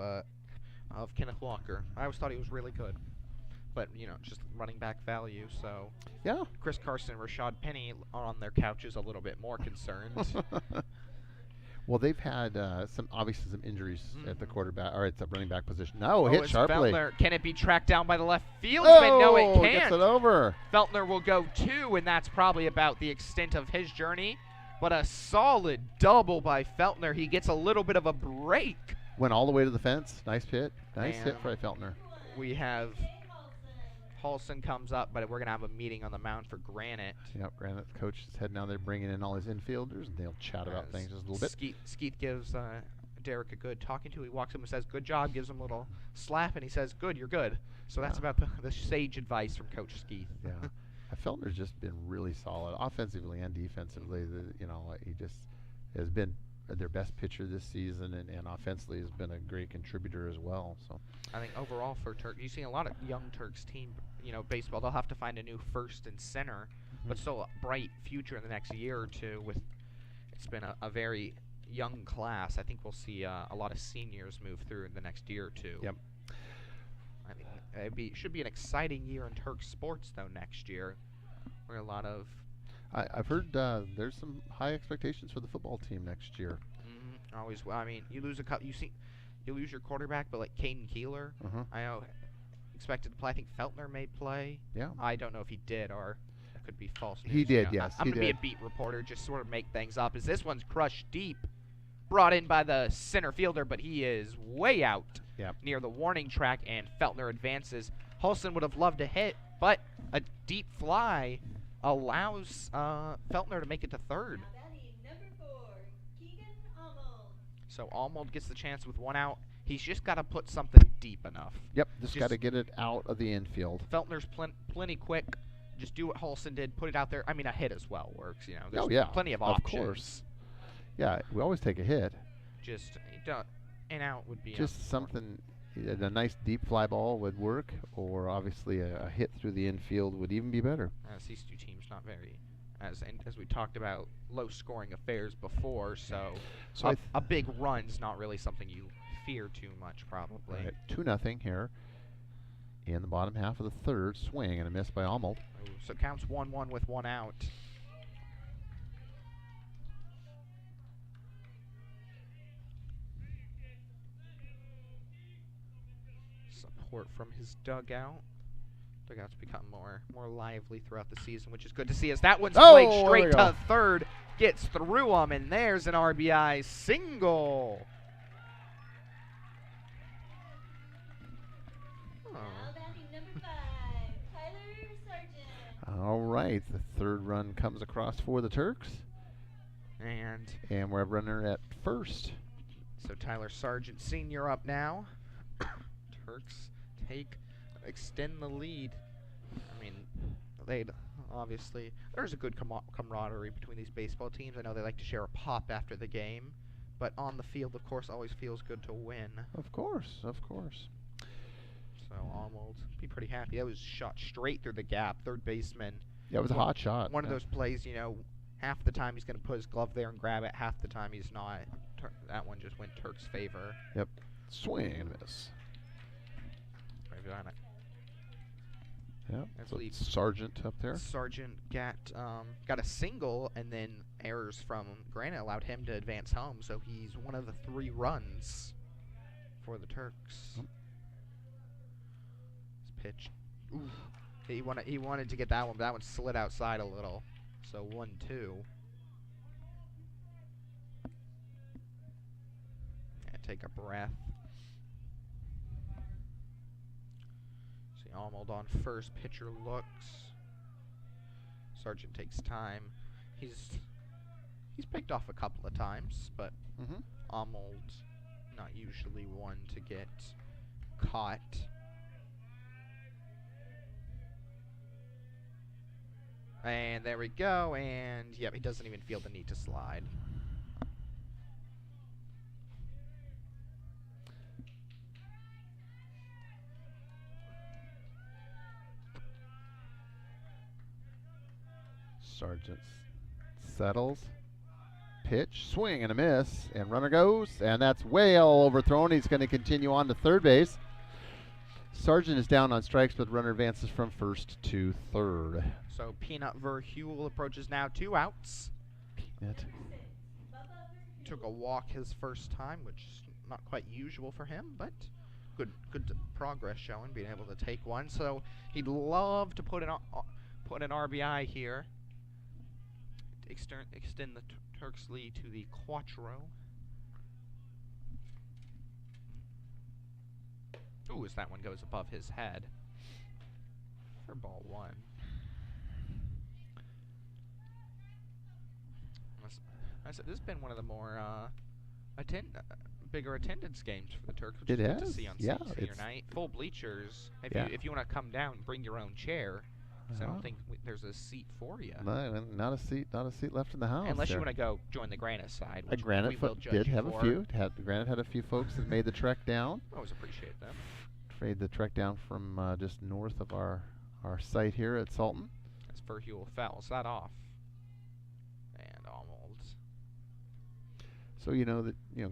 Kenneth Walker. I always thought he was really good. But, just running back value, so. Yeah. Chris Carson and Rashad Penny are on their couches a little bit more concerned. Well, they've had obviously some injuries at the quarterback or at the running back position. No, hit it's sharply. Feltner. Can it be tracked down by the left fieldsman? No, it can't. Gets it over. Feltner will go 2, and that's probably about the extent of his journey. But a solid double by Feltner. He gets a little bit of a break. Went all the way to the fence. Nice hit. Nice hit for Feltner. We have Halson comes up, but we're going to have a meeting on the mound for Granite. Yep, Granite's coach is heading down there bringing in all his infielders, and they'll chat about things just a little bit. Skeet gives Derek a good talking to. He walks up and says, "Good job," gives him a little slap, and he says, "Good, you're good." So that's about the sage advice from Coach Skeet. Yeah. Feltner's just been really solid, offensively and defensively. He just has been their best pitcher this season, and offensively has been a great contributor as well. So I think overall for Turk, you see a lot of young Turks team, baseball. They'll have to find a new first and center, but still a bright future in the next year or two. It's been a very young class. I think we'll see a lot of seniors move through in the next year or two. Yep. I think should be an exciting year in Turk sports though next year, where a lot of I've heard there's some high expectations for the football team next year. Always. Well, I mean, you lose a couple. You lose your quarterback, but like Caden Keeler, I know expected to play. I think Feltner may play. Yeah. I don't know if he did, or that could be false news. He did, yes. I'm gonna be a beat reporter, just sort of make things up. As this one's crushed deep, brought in by the center fielder, but he is way out near the warning track, and Feltner advances. Hulson would have loved to hit, but a deep fly allows Feltner to make it to third. Number 4, Keegan Arnold. So Almold gets the chance with one out. He's just got to put something deep enough. Yep, just got to get it out of the infield. Feltner's plenty quick. Just do what Hulson did, put it out there. I mean, a hit as well works. There's plenty of options. Of course. Yeah, we always take a hit. Just an out would be just something. A nice deep fly ball would work, or obviously a hit through the infield would even be better. As these two teams not very, as we talked about, low-scoring affairs before, so a big run's not really something you fear too much, probably. Right. 2-0 here in the bottom half of the third. Swing and a miss by Almold. So it counts 1-1 with one out. Support from his dugout. Dugout's become more lively throughout the season, which is good to see, as that one's played straight to third, gets through him, and there's an RBI single. Number 5, Tyler Sargent. All right, the third run comes across for the Turks. And we're a runner at first. So Tyler Sargent Sr. up now. Turks extend the lead. I mean, they'd obviously, there's a good camaraderie between these baseball teams. I know they like to share a pop after the game, but on the field, of course, always feels good to win. Of course, of course. So Almold be pretty happy. That was shot straight through the gap. Third baseman. Yeah, it was a hot shot. One of those plays, half the time he's going to put his glove there and grab it, half the time he's not. That one just went Turk's favor. Yep. Swing and miss. Right on it. Yep. So Sargent up there. Sargent got a single, and then errors from Granite allowed him to advance home. So he's one of the 3 runs for the Turks. His pitch. Ooh. He wanted to get that one, but that one slid outside a little. So 1-2. Take a breath. See Almold on first. Pitcher looks. Sargent takes time. He's picked off a couple of times, but Almold not usually one to get caught. And there we go. And yep, he doesn't even feel the need to slide. Sargent settles. Pitch, swing and a miss, and runner goes, and that's way all overthrown. He's going to continue on to third base. Sargent is down on strikes, but the runner advances from first to third. So Peanut Verhule approaches now 2 outs. Peanut took a walk his first time, which is not quite usual for him, but good progress showing, being able to take one. So he'd love to put an RBI here. Extend the Turks' lead to the Quattro. Ooh, as that one goes above his head. For ball 1. I said this has been one of the more bigger attendance games for the Turks, which is good to see on senior night. Full bleachers. If you want to come down, bring your own chair. So I don't think there's a seat for you. No, not a seat left in the house. Unless you want to go join the Granite side, which Granite we will judge did you have for. a few. Granite had a few folks that made the trek down. Always appreciate them. Made the trek down from just north of our site here at Sultan. As Verhule fouls that off. And Almold. So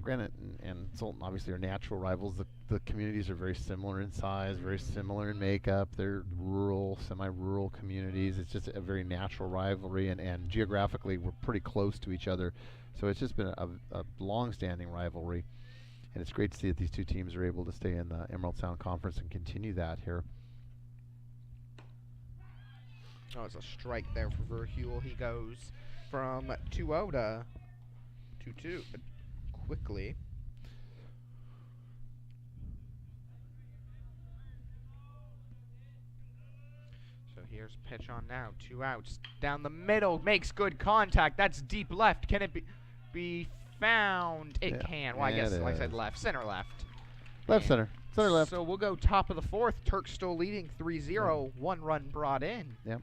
Granite and Sultan obviously are natural rivals. The communities are very similar in size, very similar in makeup. They're rural, semi-rural communities. It's just a very natural rivalry, and geographically we're pretty close to each other. So it's just been a long-standing rivalry, and it's great to see that these two teams are able to stay in the Emerald Sound Conference and continue that here. Oh, it's a strike there for Verhule. He goes from 2-0 to 2-2 quickly. So here's pitch on now. 2 outs. Down the middle. Makes good contact. That's deep left. Can it be found? It can. Well, I guess, like I said, left. Center left. Left center. Center left. So we'll go top of the fourth. Turks still leading 3-0. 1 run brought in. Yeah.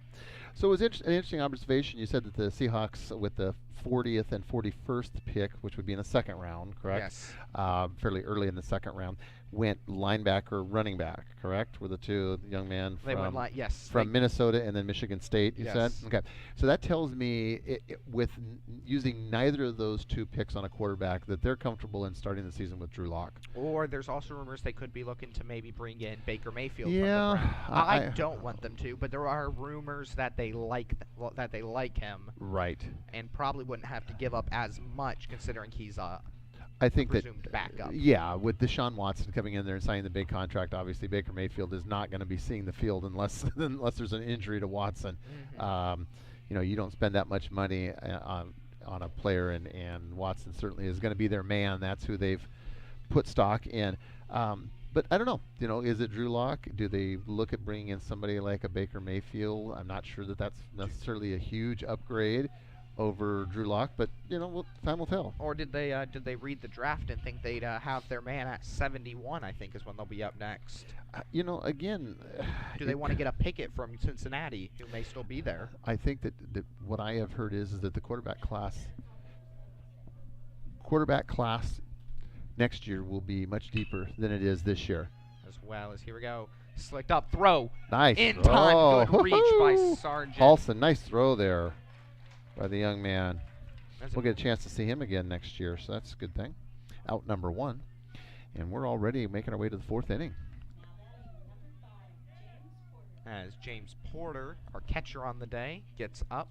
So it was an interesting observation. You said that the Seahawks, with the 40th and 41st pick, which would be in the second round, correct? Yes. Fairly early in the second round, went linebacker, running back, correct? Were the two young men from Minnesota and then Michigan State, you said? Okay. So that tells me, with using neither of those two picks on a quarterback, that they're comfortable in starting the season with Drew Lock. Or there's also rumors they could be looking to maybe bring in Baker Mayfield. Yeah. From the Browns. I don't want them to, but there are rumors that they like him. Right. And probably wouldn't have to give up as much, considering he's I think presumed backup. Yeah, with Deshaun Watson coming in there and signing the big contract, obviously Baker Mayfield is not going to be seeing the field unless there's an injury to Watson. Mm-hmm. You don't spend that much money on a player, and Watson certainly is going to be their man. That's who they've put stock in. But I don't know. Is it Drew Lock? Do they look at bringing in somebody like a Baker Mayfield? I'm not sure that that's necessarily a huge upgrade over Drew Lock, but time will tell. Or did they read the draft and think they'd have their man at 71? I think is when they'll be up next. Again, do they want to get a Pickett from Cincinnati, who may still be there? I think that what I have heard is that the quarterback class next year will be much deeper than it is this year. As well as, here we go, slicked up throw. Nice in throw. Time. Good reach by Sargent. Halson, nice throw there by the young man. We'll get a chance to see him again next year, so that's a good thing. Out number 1, and we're already making our way to the 4th inning. As James Porter, our catcher on the day, gets up.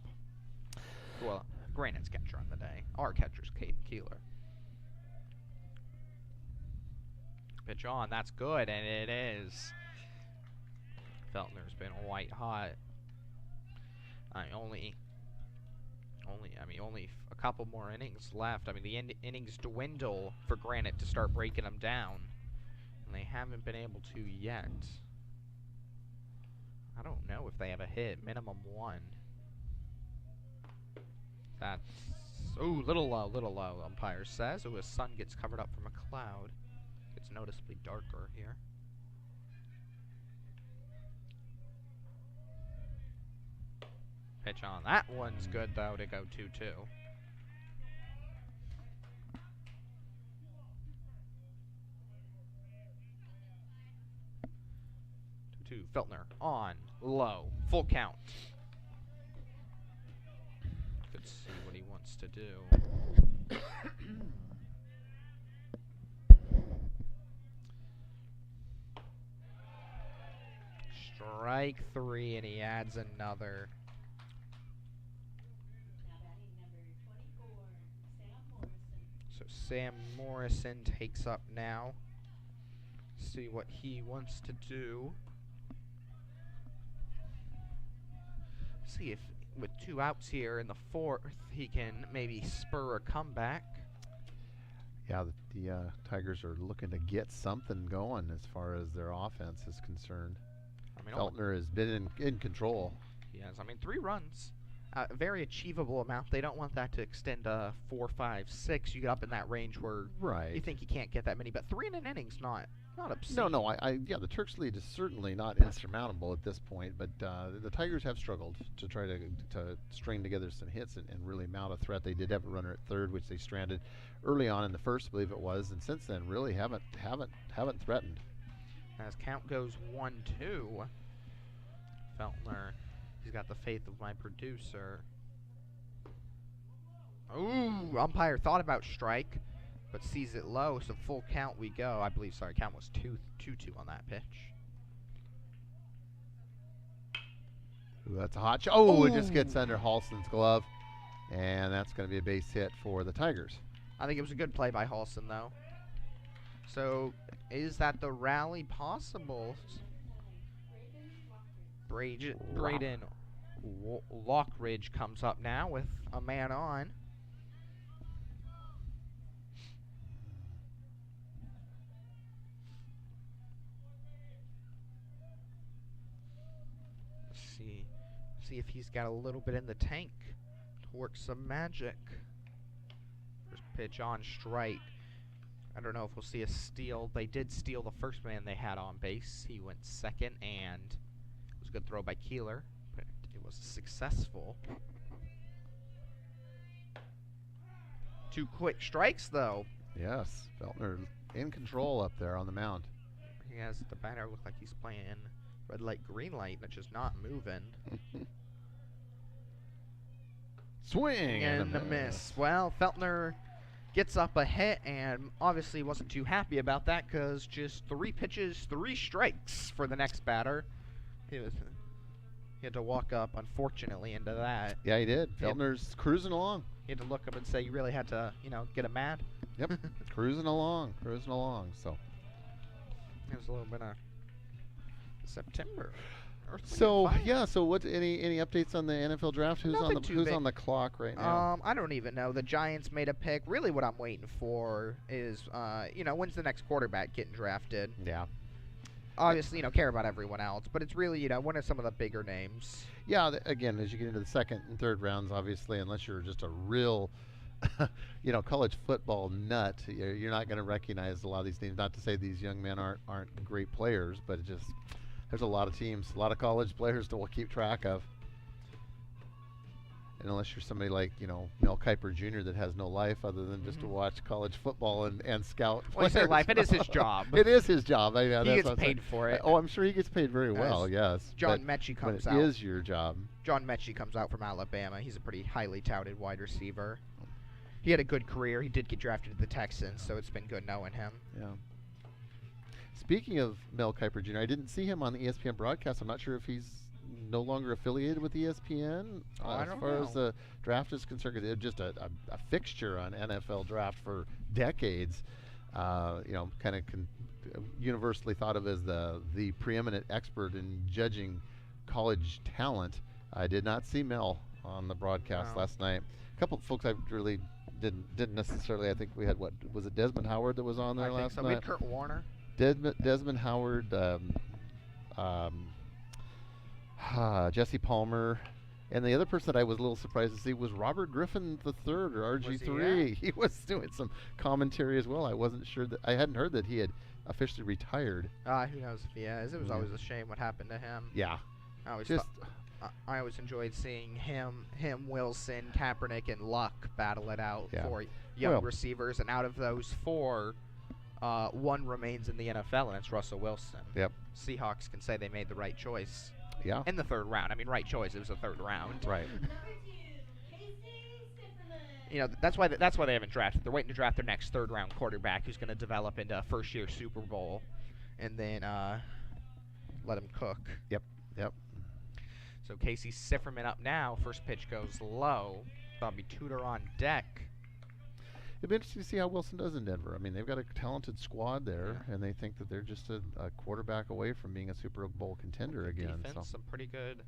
Well, Granite's catcher on the day. Our catcher's Caden Keeler. Pitch on, that's good, and it is. Feltner's been white hot. Only a couple more innings left. The innings dwindle for Granite to start breaking them down, and they haven't been able to yet. I don't know if they have a hit. Minimum 1. That's little low. Umpire says. His sun gets covered up from a cloud. It's noticeably darker here. Pitch on. That one's good, though, to go 2-2. 2-2. Feltner on, low, full count. Let's see what he wants to do. Strike 3, and he adds another. So Sam Morrison takes up now. See what he wants to do. See if with 2 outs here in the 4th, he can maybe spur a comeback. Yeah, the Tigers are looking to get something going as far as their offense is concerned. Feltner has been in control. Yes, 3 runs. A very achievable amount. They don't want that to extend to 4, 5, 6. You get up in that range where you think you can't get that many. But 3 in an inning's not obscene. No. The Turks' lead is certainly not insurmountable at this point. But the Tigers have struggled to try to string together some hits and really mount a threat. They did have a runner at third, which they stranded early on in the first, I believe it was, and since then really haven't threatened. As count goes 1-2, Feltner, he's got the faith of my producer. Ooh, umpire thought about strike. but sees it low, so full count we go. I believe, sorry, count was 2-2 on that pitch. Ooh, that's a hot shot. Oh, it just Ooh. gets under Halston's glove, and that's going to be a base hit for the Tigers. I think it was a good play by Halston, though. So, is that the rally possible? Braden Lockridge comes up now with a man on. See if he's got a little bit in the tank to work some magic. First pitch on strike. I don't know if we'll see a steal. They did steal the first man they had on base. He went second, and it was a good throw by Keeler, but it was successful. 2 quick strikes, though. Yes, Feltner in control up there on the mound. He has the batter look like he's playing red light, green light, that's just not moving. Swing and a miss. Well, Feltner gets up a hit and obviously wasn't too happy about that because just 3 pitches, 3 strikes for the next batter. He had to walk up, unfortunately, into that. Yeah, he did. Feltner's cruising along. He had to look up and say, you really had to, get him mad. Yep, cruising along. So it was a little bit of September. So yeah, so what? Any updates on the NFL draft? Who's on the clock right now? I don't even know. The Giants made a pick. Really, what I'm waiting for is, when's the next quarterback getting drafted? Yeah. Obviously, care about everyone else, but it's really, when are some of the bigger names? Yeah. Again, as you get into the second and third rounds, obviously, unless you're just a real, college football nut, you're not going to recognize a lot of these names. Not to say these young men aren't great players, but it just. There's a lot of teams, a lot of college players that we'll keep track of. And unless you're somebody like, Mel Kiper Jr. that has no life other than just to watch college football and scout Well, players. life. It is his job. It is his job. He gets paid for it. Oh, I'm sure he gets paid very well, yes. John Mechie comes out. But it is your job. John Mechie comes out from Alabama. He's a pretty highly touted wide receiver. He had a good career. He did get drafted to the Texans, so it's been good knowing him. Yeah. Speaking of Mel Kiper Jr., I didn't see him on the ESPN broadcast. I'm not sure if he's no longer affiliated with ESPN I as don't far know. as the draft is concerned. 'Cause it was just a fixture on NFL draft for decades. Kind of universally thought of as the preeminent expert in judging college talent. I did not see Mel on the broadcast last night. A couple of folks I really didn't necessarily. I think we had was it Desmond Howard that was on there last night? We had Kurt Warner. Desmond Howard, Jesse Palmer, and the other person that I was a little surprised to see was Robert Griffin III, or RG3. He was doing some commentary as well. I wasn't sure I hadn't heard that he had officially retired. Who knows if he has? It was always a shame what happened to him. Yeah. I always enjoyed seeing him, Wilson, Kaepernick, and Luck battle it out for young receivers, and out of those 4. One remains in the NFL, and it's Russell Wilson. Yep. Seahawks can say they made the right choice. Yeah. In the 3rd round. I mean, right choice. It was the 3rd round. Right. Number 2, Casey Sifferman. That's why they haven't drafted. They're waiting to draft their next 3rd round quarterback who's going to develop into a first-year Super Bowl, and then let him cook. Yep. So Casey Sifferman up now. First pitch goes low. Bobby Tudor on deck. It'd be interesting to see how Wilson does in Denver. I mean, they've got a talented squad there, and they think that they're just a quarterback away from being a Super Bowl contender again. Defense, some pretty good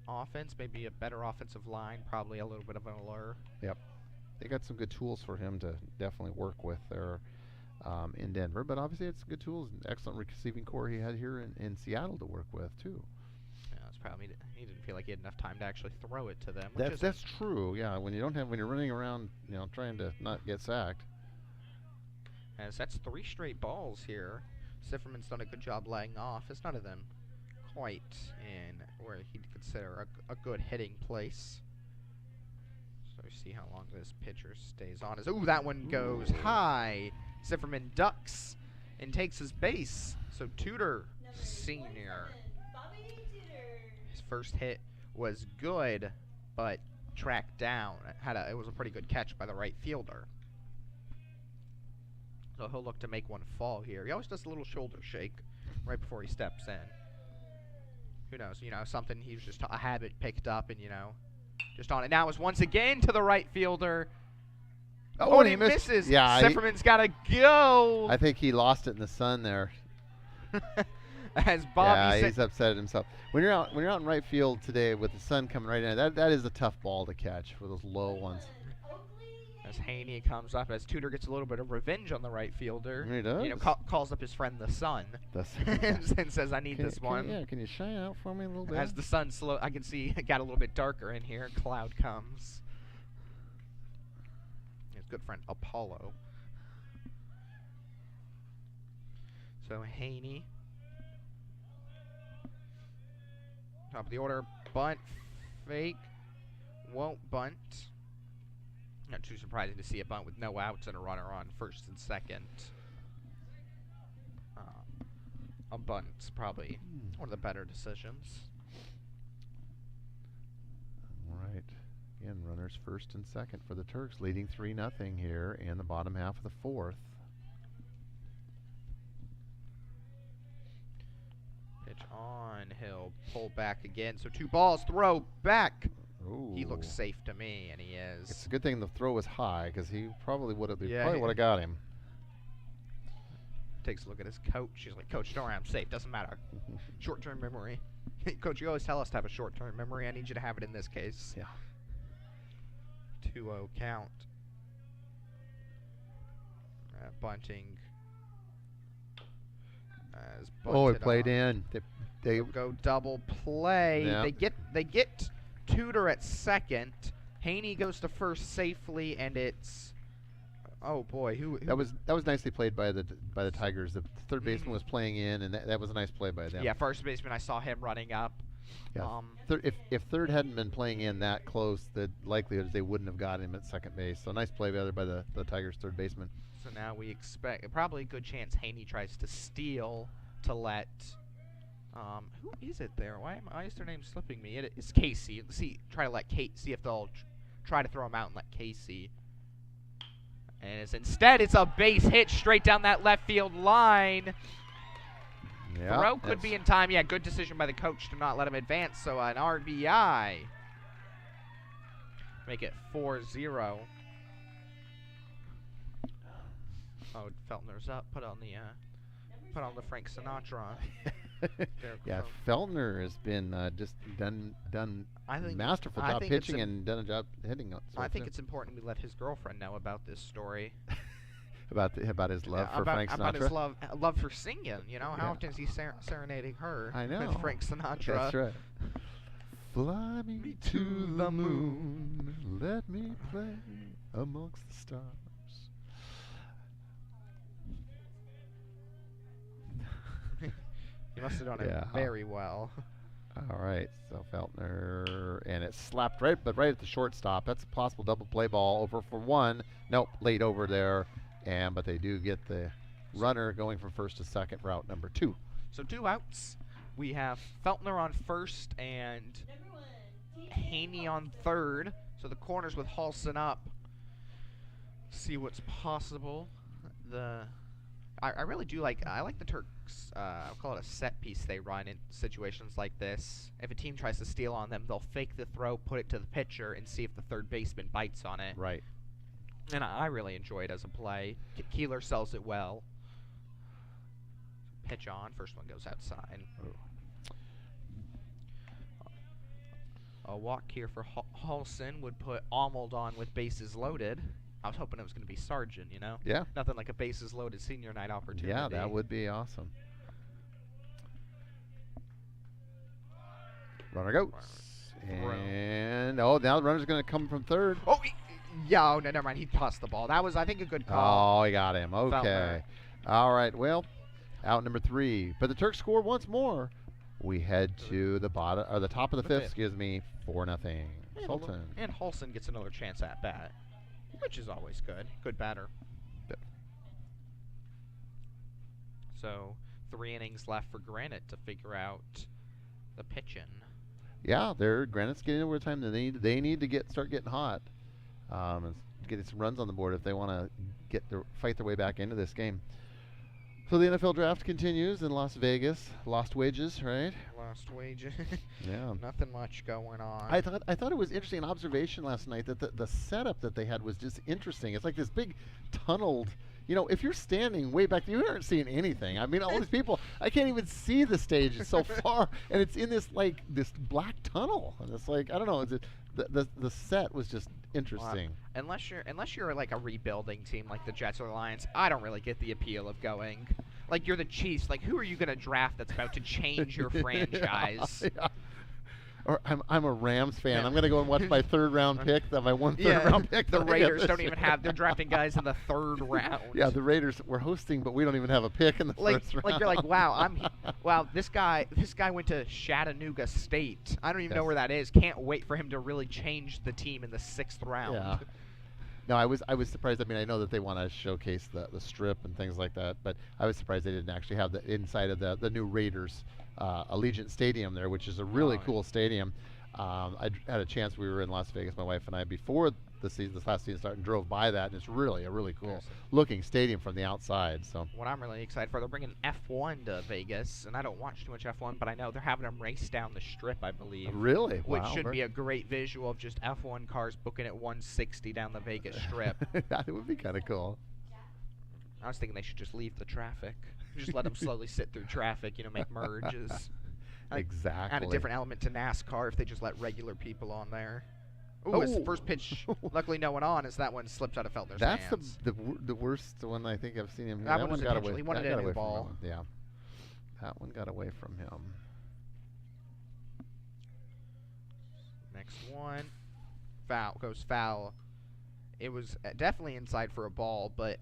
offense, maybe a better offensive line, probably a little bit of an allure. Yep. They got some good tools for him to definitely work with there in Denver, but obviously it's good tools, excellent receiving core he had here in Seattle to work with, too. Yeah, it's probably he didn't feel like he had enough time to actually throw it to them. That's true. Yeah, when you're running around, trying to not get sacked. As that's 3 straight balls here. Sifferman's done a good job laying off. It's none of them quite in where he'd consider a good hitting place. So we see how long this pitcher stays on. Ooh, that one goes high. Sifferman ducks and takes his base. So Tudor, Number senior. 27, Bobby Tudor. His first hit was good, but tracked down. It was a pretty good catch by the right fielder. So he'll look to make one fall here. He always does a little shoulder shake right before he steps in. Who knows? Something he was just a habit picked up and, just on it. Now is once again to the right fielder. Oh, and he misses. Yeah, Sifferman's got to go. I think he lost it in the sun there. As Bobby he's upset at himself. When you're out in right field today with the sun coming right in, that is a tough ball to catch for those low ones. As Haney comes up, as Tudor gets a little bit of revenge on the right fielder. He does. Calls up his friend the sun. And says, "I need this one." Yeah, can you shine out for me a little bit? As the sun I can see it got a little bit darker in here. Cloud comes. His good friend Apollo. So Haney. Top of the order, bunt, fake, won't bunt. Not too surprising to see a bunt with no outs and a runner on first and second. A bunt's probably one of the better decisions. All right. Again, runners first and second for the Turks, leading 3-0 here in the bottom half of the fourth. Pitch on, he'll pull back again. So 2 balls, throw back. Ooh. He looks safe to me, and he is. It's a good thing the throw was high because he probably would have got him. Takes a look at his coach. He's like, "Coach, don't worry, I'm safe. Doesn't matter." Short-term memory. Coach, you always tell us to have a short-term memory. I need you to have it in this case. Yeah. 2-0 count. Bunting. Oh, it played in. They go double play. Yeah. They get Tudor at second. Haney goes to first safely, and it's oh boy, who that was nicely played by the Tigers. The third baseman was playing in, and that was a nice play by them. Yeah, first baseman, I saw him running up. Yeah. If third hadn't been playing in that close, the likelihood is they wouldn't have got him at second base. So nice play by the Tigers third baseman. So now we expect probably a good chance Haney tries to steal to let. Who is it there? Why is their name slipping me? It's Casey. Try to let Kate see if they'll try to throw him out and let Casey. And instead, it's a base hit straight down that left field line. Yeah, Throw could be in time. Yeah, good decision by the coach to not let him advance. So an RBI. Make it 4-0. Oh, Feltner's up. Put on the Frank Sinatra. Yeah, Feltner has been just done masterful job pitching and done a job hitting. I think it's important we let his girlfriend know about this story. about his love for Frank Sinatra. About his love for singing. How often is he serenading her? I know. With Frank Sinatra. That's right. Fly me to the moon, let me play amongst the stars. He must have done it very well. All right, so Feltner, and it slapped right at the shortstop. That's a possible double play ball over for one. Nope, late over there, but they do get the runner going from first to second for out number 2. So 2 outs. We have Feltner on first and Haney on third. So the corners with Halson up. See what's possible. I really do like the Turks. I'll call it a set piece they run in situations like this. If a team tries to steal on them, they'll fake the throw, put it to the pitcher, and see if the third baseman bites on it. Right. And I really enjoy it as a play. Keeler sells it well. Pitch on. First one goes outside. Oh. A walk here for Halson would put Arnold on with bases loaded. I was hoping it was going to be Sargent, Yeah. Nothing like a bases loaded senior night opportunity. Yeah, that would be awesome. Runner goes. And, now the runner's going to come from third. Oh, no, never mind. He tossed the ball. That was, I think, a good call. Oh, he got him. Okay. Feltner. All right, well, out number 3. But the Turks score once more. We head to the top of the fifth, 4-0. Sultan. And Halson gets another chance at bat, which is always good. Good batter. Yep. So 3 innings left for Granite to figure out the pitching. Yeah, Granite's getting overtime. They need to start getting hot, and getting some runs on the board if they want to fight their way back into this game. So the NFL draft continues in Las Vegas. Lost wages, right? Lost wages. Yeah. Nothing much going on. I thought it was interesting observation last night that the setup that they had was just interesting. It's like this big tunneled. If you're standing way back, you aren't seeing anything. I mean, all these people, I can't even see the stage. It's so far, and it's in this black tunnel. And it's like, I don't know. The set was just interesting. Unless you're like a rebuilding team like the Jets or the Lions, I don't really get the appeal of going. Like you're the Chiefs. Like who are you going to draft that's about to change your franchise? Yeah. Or I'm a Rams fan. I'm going to go and watch my third-round pick, my third-round pick. The Raiders don't even have. They're drafting guys in the third round. Yeah, the Raiders were hosting, but we don't even have a pick in the first round. Like you're like, wow, this guy went to Chattanooga State. I don't even know where that is. Can't wait for him to really change the team in the 6th round. Yeah. No, I was surprised. I mean, I know that they want to showcase the strip and things like that, but I was surprised they didn't actually have the inside of the new Raiders Allegiant Stadium there, which is a really cool stadium. I had a chance. We were in Las Vegas, my wife and I, before this last season started, and drove by that, and it's really a really cool looking stadium from the outside. So what I'm really excited for, they're bringing F1 to Vegas, and I don't watch too much F1, but I know they're having them race down the strip, I believe. Really? Which should be a great visual of just F1 cars booking at 160 down the Vegas Strip. That would be kind of cool. I was thinking they should just leave the traffic. Just let them slowly sit through traffic, make merges. Exactly. Add a different element to NASCAR if they just let regular people on there. Ooh, it's the first pitch. Luckily, no one on as that one slips out of Feltner's hands. That's the worst one I think I've seen him. That one one got away. He wanted a new ball. Yeah, that one got away from him. Next one, foul. It was definitely inside for a ball, but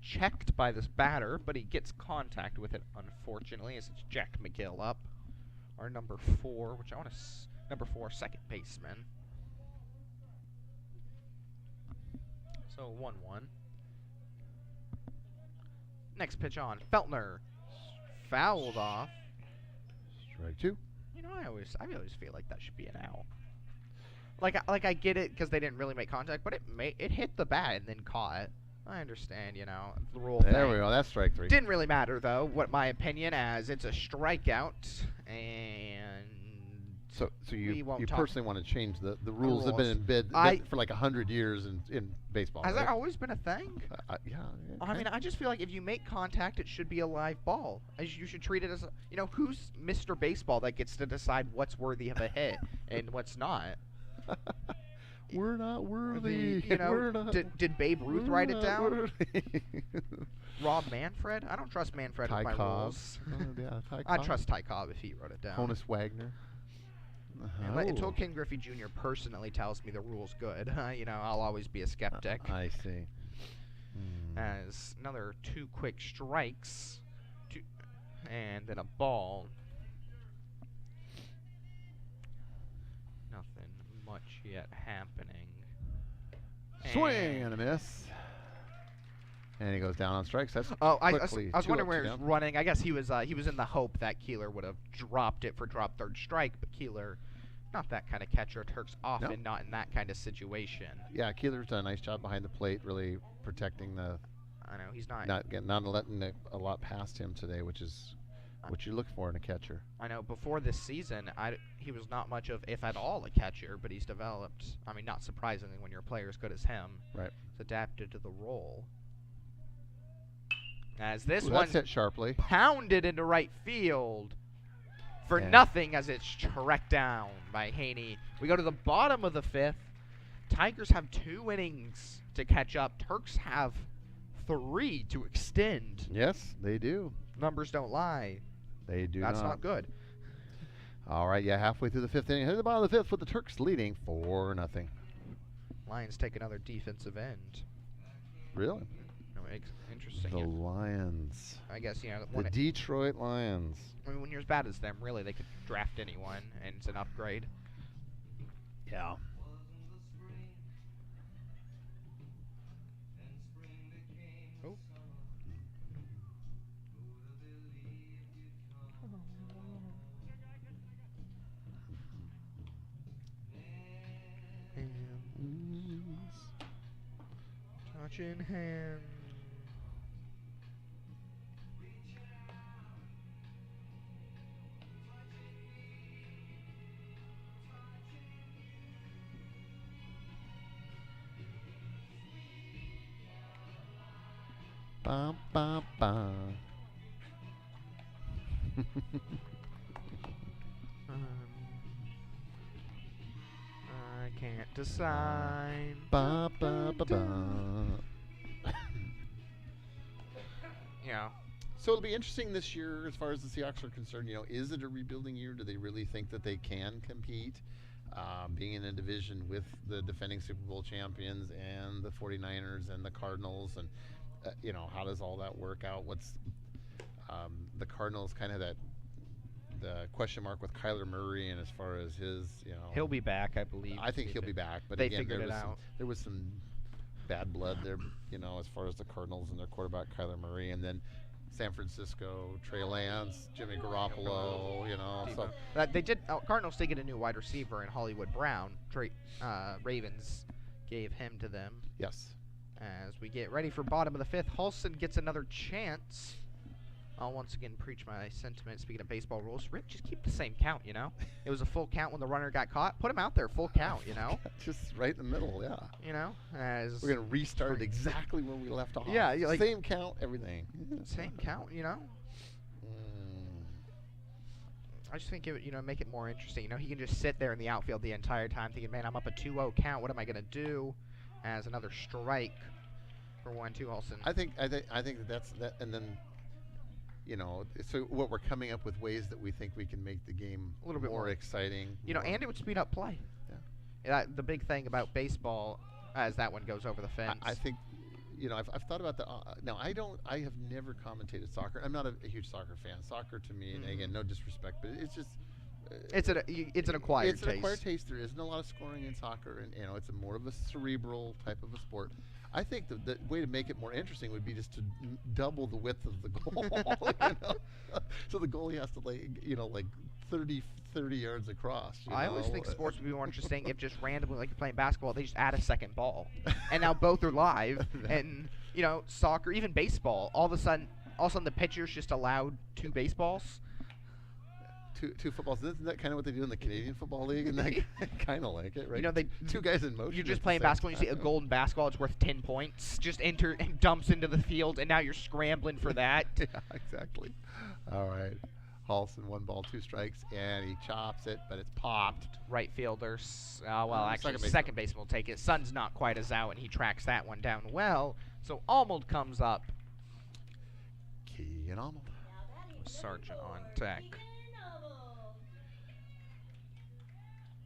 checked by this batter. But he gets contact with it, unfortunately, as it's Jack McGill up, our number 4, which I want to number 4 second baseman. So 1-1. Next pitch on. Feltner fouled off. Strike 2. I always feel like that should be an out. Like I get it because they didn't really make contact, but it hit the bat and then caught. I understand, the rule thing. There we go. That's strike 3. Didn't really matter though. What my opinion, as it's a strikeout, and so you personally want to change the rules that have been in bid for like 100 years in baseball. Has that always been a thing? Yeah. I mean, I just feel like if you make contact, it should be a live ball. You should treat it as who's Mr. Baseball that gets to decide what's worthy of a hit and what's not. We're not worthy. Did Babe Ruth write it down? Rob Manfred? I don't trust Manfred with my rules. I trust Ty Cobb if he wrote it down. Honus Wagner. Until Ken Griffey Jr. personally tells me the rule's good, I'll always be a skeptic. I see. As another 2 quick strikes, and then a ball. Nothing much yet happening. Swing and a miss. And he goes down on strikes. That's I was wondering where he was running. I guess he was in the hope that Keeler would have dropped it for drop third strike, but Keeler, not that kind of catcher. Turk's often not in that kind of situation. Yeah, Keeler's done a nice job behind the plate, really protecting the. I know he's not letting a lot past him today, which is what you look for in a catcher. I know before this season, he was not much of, if at all, a catcher, but he's developed. I mean, not surprisingly, when you're a player as good as him, right? He's adapted to the role. As this one that's hit sharply, pounded into right field for nothing, as it's tracked down by Haney. We go to the bottom of the 5th. Tigers have 2 innings to catch up. Turks have 3 to extend. Yes, they do. Numbers don't lie. They do. That's not good. All right, halfway through the 5th inning, headed to the bottom of the 5th with the Turks leading 4-0. Lions take another defensive end. Really? Interesting. The Lions. I guess, the Detroit Lions. I mean, when you're as bad as them, really, they could draft anyone, and it's an upgrade. Yeah. Oh. touching hands. Ba ba ba. I can't decide. Ba ba ba ba. Yeah. So it'll be interesting this year as far as the Seahawks are concerned. You know, is it a rebuilding year? Do they really think that they can compete? Being in a division with the defending Super Bowl champions and the 49ers and the Cardinals, and you know, how does all that work out? What's the Cardinals kind of the question mark with Kyler Murray, and as far as his, you know, He'll be back, I believe. I think he'll be back, but they again, figured it out. There was some bad blood there, you know, as far as the Cardinals and their quarterback Kyler Murray, and then San Francisco, Trey Lance, Jimmy Garoppolo, you know. So they did. Cardinals did get a new wide receiver in Hollywood Brown. Ravens gave him to them. yes, As we get ready for bottom of the fifth, Hulston gets another chance. I'll once again preach my sentiment. Speaking of baseball rules, Rick, just keep the same count, you know? It was a full count when the runner got caught. Put him out there, full count, you know? just right in the middle, yeah. You know? As We're gonna restart it exactly where we left off. Yeah, like same count, everything. same count, you know? I just think it would, you know, make it more interesting. You know, he can just sit there in the outfield the entire time thinking, man, I'm up a 2-0 count. What am I going to do? As another strike for 1-2 Hulston. I think that's that, and then, you know, so what we're coming up with ways that we think we can make the game A little bit more exciting. You know, and it would speed up play. Yeah. The big thing about baseball, as that one goes over the fence. I think, you know, I've thought about the. Now, I have never commentated soccer. I'm not a huge soccer fan. Soccer to me, and again, no disrespect, but it's just. It's an acquired taste. It's an acquired taste. There isn't a lot of scoring in soccer, and you know, it's more of a cerebral type of a sport. I think the way to make it more interesting would be just to double the width of the goal. You know? So the goalie has to like 30 yards across. I always think sports would be more interesting if just randomly, like you're playing basketball, they just add a second ball, and now both are live. And you know, soccer, even baseball, all of a sudden the pitcher's just allowed 2 baseballs. Two footballs. Isn't that kind of what they do in the Canadian Football League? And that kind of like it, right? You know, they 2 guys in motion. You're just playing basketball. You see a golden basketball. It's worth 10 points. Just enter and dumps into the field, and now you're scrambling for that. Yeah, exactly. All right. Hulston, 1 ball, 2 strikes, and he chops it, but it's popped. Right fielders. Actually, second baseman will take it. Sun's not quite as out, and he tracks that one down well. So Almold comes up. Keegan Almold. Sargent on deck.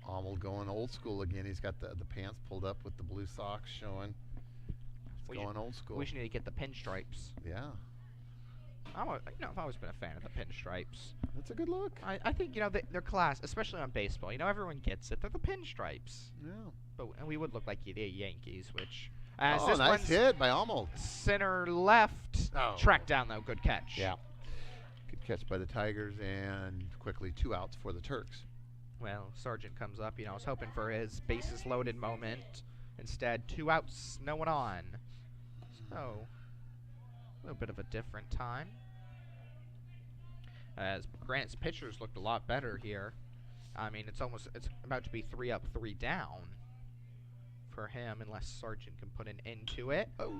Almold going old school again. He's got the pants pulled up with the blue socks showing. He's going old school. We should need to get the pinstripes. Yeah. I've always been a fan of the pinstripes. That's a good look. I think, you know, they're class, especially on baseball. You know, everyone gets it. They're the pinstripes. Yeah. And we would look like the Yankees, which... nice hit by Almold. Center left. Oh. Track down, though. Good catch. Yeah. Good catch by the Tigers, and quickly 2 outs for the Turks. Well, Sargent comes up. You know, I was hoping for his bases loaded moment. Instead, 2 outs, no one on. So, a little bit of a different time. As Granite's pitchers looked a lot better here. I mean, it's about to be 3 up, 3 down for him, unless Sargent can put an end to it. Oh,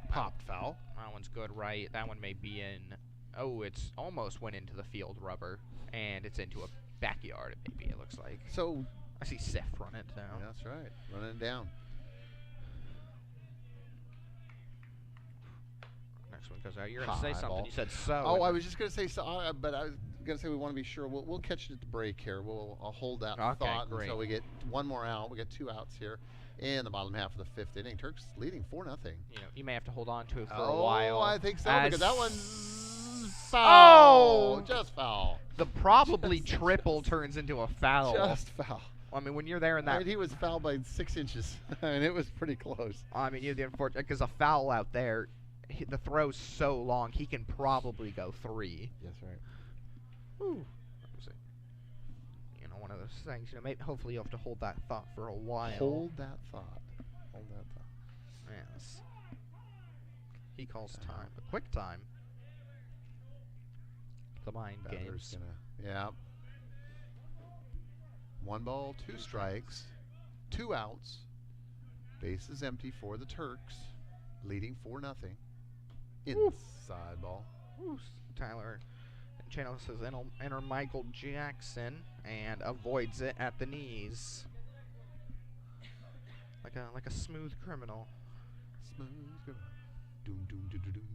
popped foul. That one's good, right? That one may be in. Oh, it's almost went into the field rubber, and it's into a backyard. Maybe it looks like. So I see Seth run it down. Yeah, that's right, running it down. Next one goes out. You're gonna say something. Ball. You said so. Oh, I was just gonna say so, but I was gonna say we want to be sure. We'll catch it at the break here. I'll hold that thought until we get 1 more out. We got 2 outs here in the bottom half of the 5th inning. Turks leading 4-0. You know, you may have to hold on to it for a while. Oh, I think so, because that one's foul. Oh, just foul. The probably triple turns into a foul. Just foul. I mean, when you're there in that. I mean, he was fouled by 6 inches, and it was pretty close. I mean, you the unfortunate because a foul out there, the throw's so long, he can probably go 3. That's right. Ooh. You know, one of those things. You know, maybe hopefully you'll have to hold that thought for a while. Hold that thought. Hold that thought. Yes. He calls time a quick time. The mind games. Yeah. 1 ball, 2 strikes, 2 outs. Base is empty for the Turks, leading 4-0. Inside ball. Ooh, Tyler Channel says enter Michael Jackson and avoids it at the knees. Like a smooth criminal. Smooth criminal. Doom, doom, doom, doom, doom.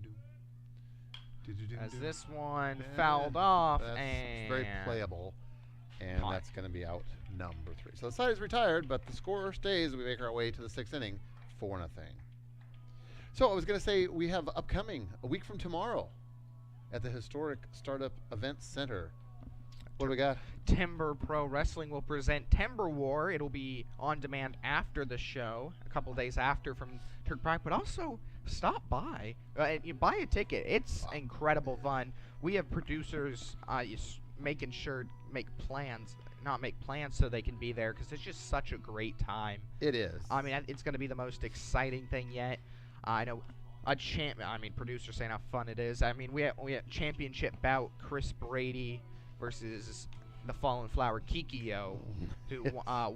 As this one fouled off, That's and very playable, and Punt. that's going to be out number 3. So the side is retired, but the score stays as we make our way to the 6th inning, 4-0. So I was going to say we have upcoming a week from tomorrow at the historic Startup Events Center. What do we got? Timber Pro Wrestling will present Timber War. It'll be on demand after the show, a couple days after from Turk Pride, but also stop by. You buy a ticket. It's incredible fun. We have producers making sure not make plans so they can be there because it's just such a great time. It is. I mean, it's going to be the most exciting thing yet. I know producers saying how fun it is. I mean, we have championship bout Chris Brady versus the Fallen Flower Kikio, who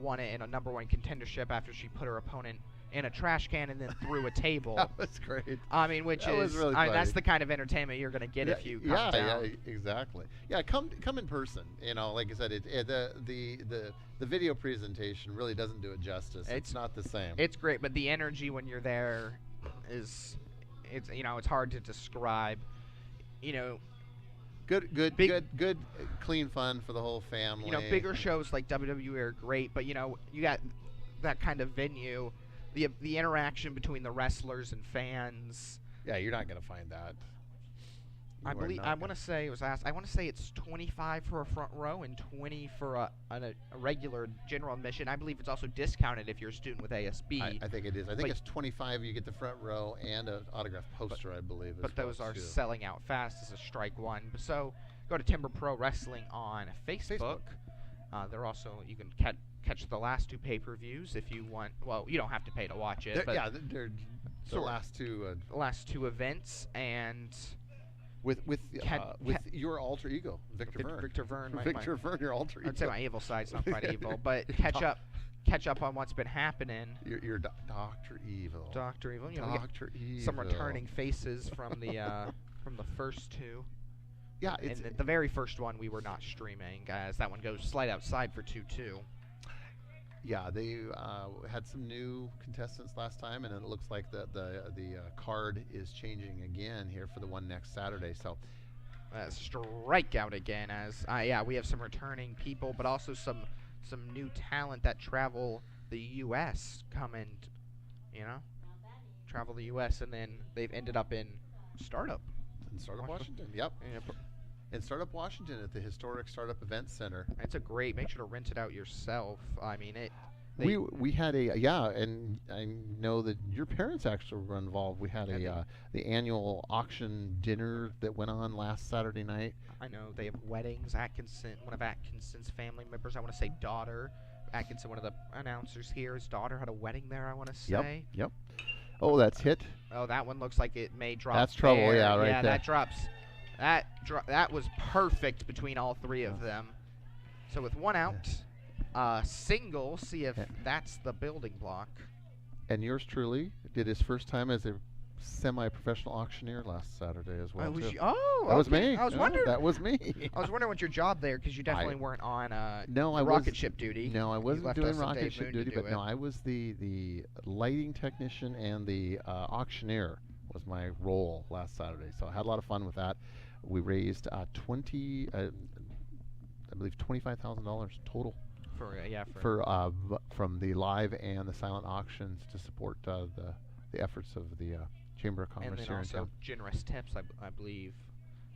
won it in a #1 contendership after she put her opponent in a trash can and then through a table. That was great. I mean, Was really that's the kind of entertainment you're going to get if you come down. Yeah, exactly. Yeah, come in person. You know, like I said, the video presentation really doesn't do it justice. It's not the same. It's great, but the energy when you're there it's hard to describe. You know, Good, clean fun for the whole family. You know, bigger shows like WWE are great, but you got that kind of venue. The interaction between the wrestlers and fans. Yeah, you're not going to find that. I want to say it's $25 for a front row and $20 for a regular general admission. I believe it's also discounted if you're a student with ASB. I think it is. I think it's $25. You get the front row and an autographed poster, I believe. But those are selling out fast as a strike one. So go to Timber Pro Wrestling on Facebook. They're also you can catch the last 2 pay-per-views if you want. Well, you don't have to pay to watch it. They're the last 2. Last 2 events and. With your alter ego, Victor Verne. Victor Verne. Victor Verne, your alter ego. I'd say my evil side's not quite evil, but catch up on what's been happening. You're Dr. Evil. Dr. Evil. Dr. Evil. Some returning faces from the first 2. Yeah, and the very first one we were not streaming, guys. That one goes slide outside for 2-2. Yeah, they had some new contestants last time, and it looks like the card is changing again here for the one next Saturday. So, strikeout again as we have some returning people, but also some new talent that travel the U.S. travel the U.S. and then they've ended up in Startup. In Startup, Washington. Yep. In Startup, Washington at the historic Startup Event Center. It's a great. Make sure to rent it out yourself. I mean it. We had and I know that your parents actually were involved. We had the annual auction dinner that went on last Saturday night. I know they have weddings. One of Atkinson's family members. I want to say daughter. Atkinson, one of the announcers here, his daughter had a wedding there. I want to say. Yep. Oh, that's hit. Oh, that one looks like it may drop. That's trouble. There. Yeah, right there. there. That drops. That was perfect between all 3 of them. So with 1 out, single. See if that's the building block. And yours truly did his first time as a semi-professional auctioneer last Saturday as well. That was me. I was wondering. That was me. I was wondering what your job there, because you definitely weren't on rocket ship duty. No, I wasn't doing rocket ship duty, but no, I was the lighting technician and the auctioneer was my role last Saturday. So I had a lot of fun with that. We raised I believe $25,000 total from the live and the silent auctions to support the efforts of the Chamber of Commerce. And then here also in town. generous tips, I believe.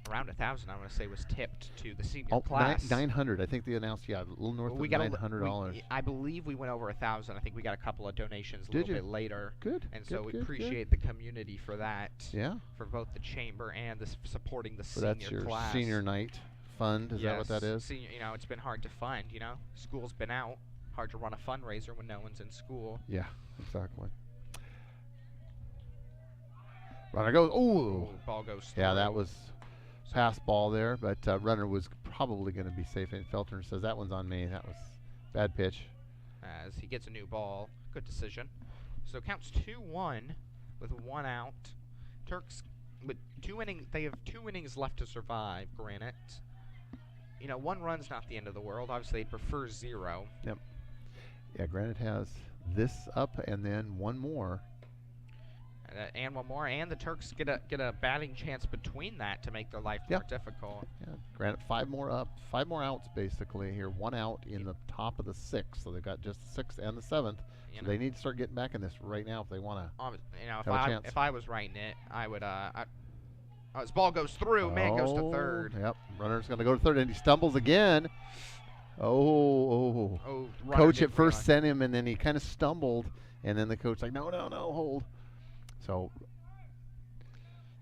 Around 1,000, I want to say, was tipped to the senior class. 900. I think they announced, a little north of $900. I believe we went over 1,000. I think we got a couple of donations a little bit later. Good. And so we good, appreciate the community for that. Yeah. For both the chamber and supporting the senior class. That's your senior night fund. Is that what that is? Senior, it's been hard to fund. School's been out. Hard to run a fundraiser when no one's in school. Yeah, exactly. Runner goes. Ooh. Ball goes through. Yeah, that was pass ball there, but runner was probably going to be safe. And Feltner says that one's on me. That was bad pitch. As he gets a new ball. Good decision. So it counts 2-1 with 1 out. Turks with 2 innings. They have 2 innings left to survive. Granite. You know, 1 run's not the end of the world. Obviously, they'd prefer 0. Yep. Yeah, Granite has this up and then 1 more. And 1 more, and the Turks get a batting chance between that to make their life more difficult. Yeah, Granite 5 more up, 5 more outs basically here. 1 out in the top of the 6th, so they've got just the 6th and the 7th. So they need to start getting back in this right now if they want to. You know, have if I was writing it, I would. His ball goes through. Man goes to 3rd. Yep, runner's going to go to 3rd, and he stumbles again. Oh. Coach at first sent him, and then he kind of stumbled, and then the coach like, no, hold. So,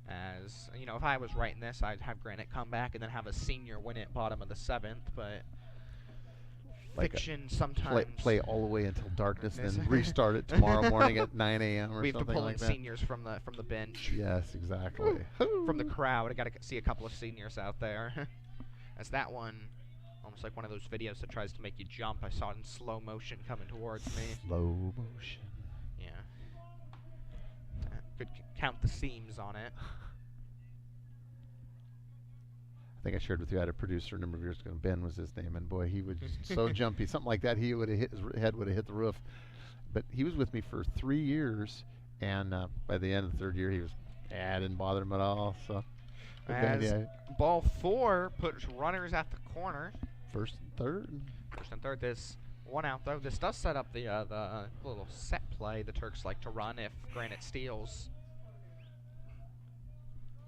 as you know, if I was writing this, I'd have Granite come back and then have a senior win it bottom of the 7th. But like fiction sometimes play all the way until darkness, and then restart it tomorrow morning at 9 a.m. or we have to something pull like in that. seniors from the bench. Yes, exactly. From the crowd, I got to see a couple of seniors out there. As that one, almost like one of those videos that tries to make you jump. I saw it in slow motion coming towards me. Slow motion. Yeah. Could count the seams on it. I think I shared with you, I had a producer a number of years ago. Ben was his name, and boy, he was so jumpy. Something like that, he would have hit his head would have hit the roof. But he was with me for 3 years, and by the end of the 3rd year, he was, didn't bother him at all. So, as ball 4 puts runners at the corner. First and third. This 1 out though. This does set up the little set play the Turks like to run if Granite steals.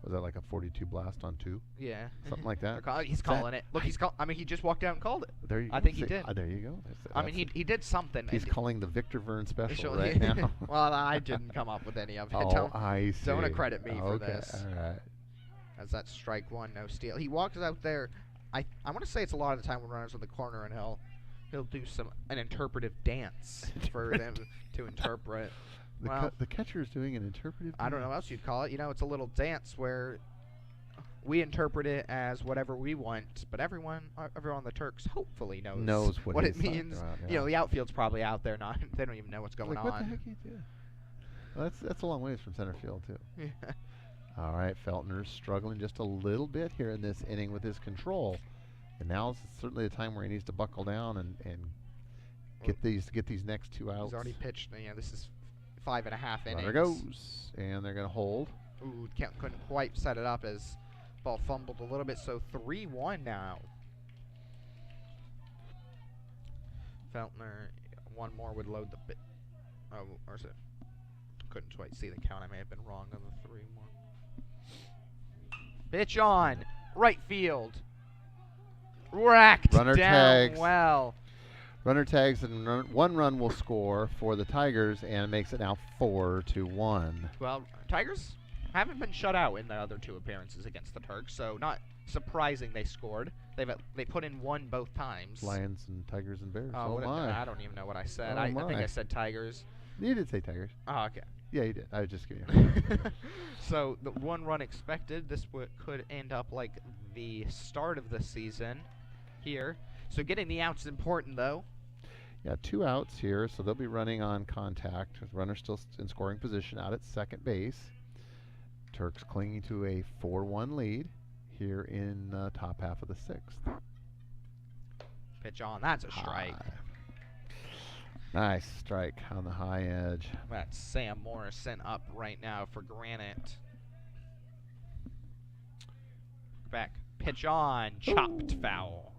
Was that like a 42 blast on 2? Yeah. Something like that. He's calling it. Look, he just walked out and called it. There you go. I think he did. There you go. I mean, he did something. He's calling the Victor Verne special right now. Well, I didn't come up with any of it. I see. Don't accredit me for this. All right. As that's strike 1, no steal. He walks out there. I want to say it's a lot of the time when runners in the corner, and he'll do an interpretive dance for them to interpret. The catcher is doing an interpretive dance? I don't know what else you'd call it. You know, it's a little dance where we interpret it as whatever we want, but everyone on the Turks hopefully knows what it means. About, yeah. You know, the outfield's probably out there. They don't even know what's going on. What the heck you do? Well, that's a long ways from center field, too. Yeah. All right, Feltner's struggling just a little bit here in this inning with his control. And now's certainly the time where he needs to buckle down and get these next 2 outs. He's already pitched. This is 5.5 innings. Runner goes, and they're going to hold. Ooh, couldn't quite set it up as ball fumbled a little bit, so 3-1 now. Feltner, 1 more would load the bit. Oh, or is it? Couldn't quite see the count. I may have been wrong on the 3 more. Pitch on, right field. Racked Runner down tags. well. Runner tags, and 1 run will score for the Tigers, and it makes it now 4-1. Well, Tigers haven't been shut out in the other 2 appearances against the Turks, so not surprising they scored. They put in 1 both times. Lions and Tigers and Bears. Oh, I don't even know what I said. I think I said Tigers. You did say Tigers. Oh, okay. Yeah, you did. I was just kidding you. So the 1 run expected. This could end up like the start of the season here. So getting the outs is important, though. Yeah, 2 outs here, so they'll be running on contact. Runner still in scoring position out at second base. Turks clinging to a 4-1 lead here in the top half of the 6th. Pitch on. That's a strike. Nice strike on the high edge. That's Sam Morrison up right now for Granite. Back. Pitch on. Chopped foul.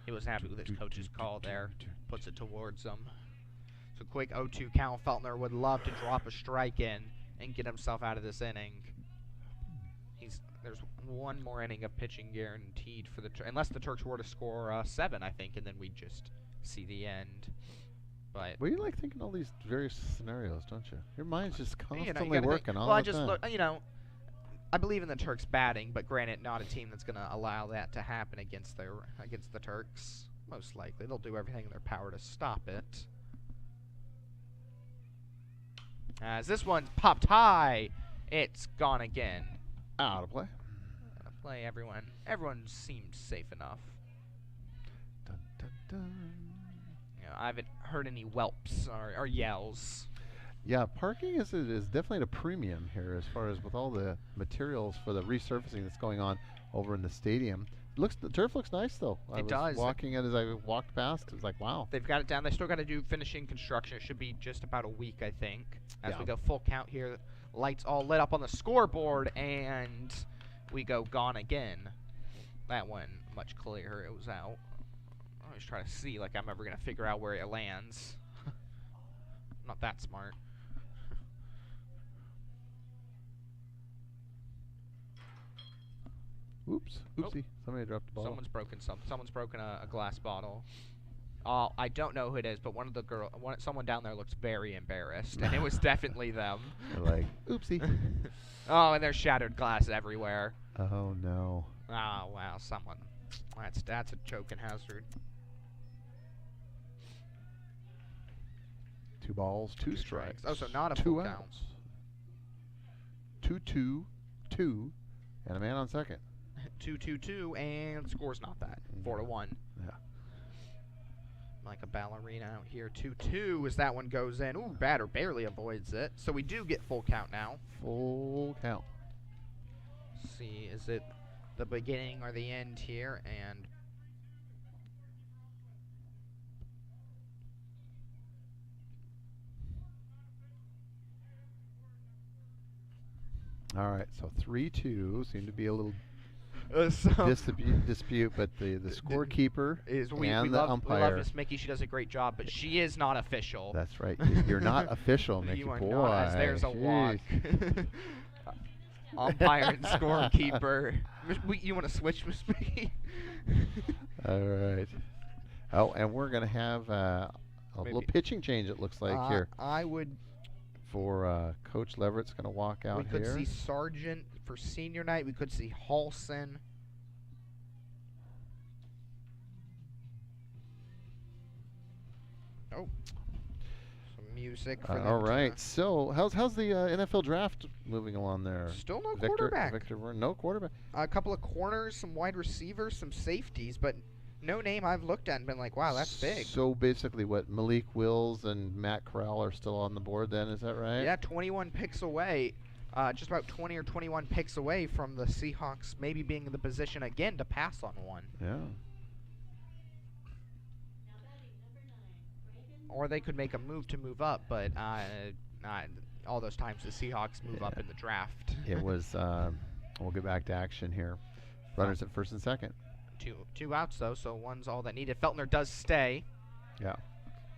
He was happy with his coach's call there. Puts it towards him. So quick 0-2 count. Feltner would love to drop a strike in and get himself out of this inning. There's 1 more inning of pitching guaranteed for the unless the Turks were to score 7, I think, and then we'd just see the end. But well, you like thinking all these various scenarios, don't you? Your mind's just constantly you working all the time. Look, I believe in the Turks batting, but Granite not a team that's going to allow that to happen against the Turks. Most likely, they'll do everything in their power to stop it. As this one's popped high It's gone again. Out of play. Play everyone. Everyone seems safe enough. Dun, dun, dun. I haven't heard any whelps or yells. Yeah, parking is definitely at a premium here as far as with all the materials for the resurfacing that's going on over in the stadium. The turf looks nice though. It does. Walking it as I walked past, it was like, wow. They've got it down. They still got to do finishing construction. It should be just about a week, I think. As Yeah. we go full count here, lights all lit up on the scoreboard, and we go gone again. That one much clearer. It was out. I always try to see like I'm ever gonna figure out where it lands. I'm not that smart. Oops. Oopsie. Somebody dropped the ball. Someone's broken something. Someone's broken a glass bottle. I don't know who it is, but one of the someone down there looks very embarrassed, and it was definitely them. They're like, oopsie. Oh, and there's shattered glass everywhere. Oh no. Oh wow, someone. That's a choking hazard. 2 balls, 2 strikes. Oh, so not a 2 full count. outs. 2-2, 2, and a man on second. 2-2-2, and the score's not that. 4-1. Yeah. Like a ballerina out here. 2-2 as that one goes in. Ooh, batter barely avoids it. So we do get full count now. Full count. Let's see, is it the beginning or the end here? And All right, so 3-2 seemed to be a little so dispute, but the scorekeeper is and we the love umpire. Miss Mickey. She does a great job, but she is not official. That's right. You're not official, Mickey. You are Boy, not, as there's a walk. jeez. Umpire and scorekeeper. You want to switch, Miss Mickey? All right. Oh, and we're going to have a little pitching change, it looks like, here. I would. For Coach Leverett's going to walk out We could here. see Sargent for senior night. We could see Halson. Oh. Some music for them All to- right. So, how's the NFL draft moving along there? Still no quarterback. No quarterback. A couple of corners, some wide receivers, some safeties, but no name I've looked at and been like, wow, that's big. So basically, what, Malik Wills and Matt Corral are still on the board then, is that right? Yeah, 21 picks away. Just about 20 or 21 picks away from the Seahawks maybe being in the position again to pass on one. Yeah. Or they could make a move to move up, but all those times the Seahawks move up in the draft. It was, we'll get back to action here. Runners at first and second. Two outs, though, so one's all that needed. Feltner does stay. Yeah.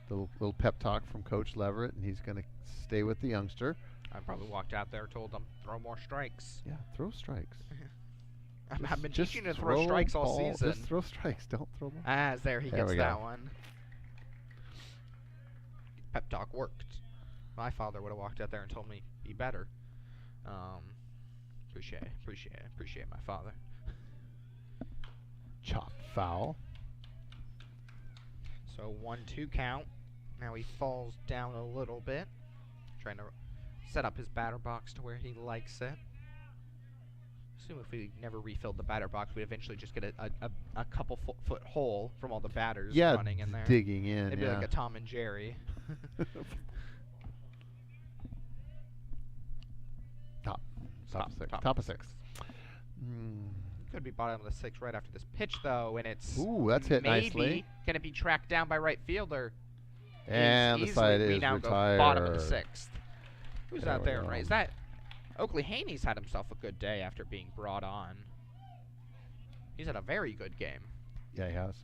Little pep talk from Coach Leverett, and he's going to stay with the youngster. I probably walked out there, told them, throw more strikes. Yeah, throw strikes. I've been Just teaching to throw strikes all season. Just throw strikes. Don't throw more. There he There gets we that go. one. Pep talk worked. My father would have walked out there and told me, be better. Appreciate my father. Chop foul. So 1-2 count. Now he falls down a little bit, trying to set up his batter box to where he likes it. Assume if we never refilled the batter box, we'd eventually just get a couple foot hole from all the batters running in there. Digging in. It'd be like a Tom and Jerry. Top of six. Could be bottom of the sixth right after this pitch, though, and it's Ooh, that's hit maybe nicely. Can it be tracked down by right fielder? And the side we is now retired. go bottom of the sixth. Who's There out we there? go. Right? Is that Oakley Haney's had himself a good day after being brought on. He's had a very good game. Yeah, he has.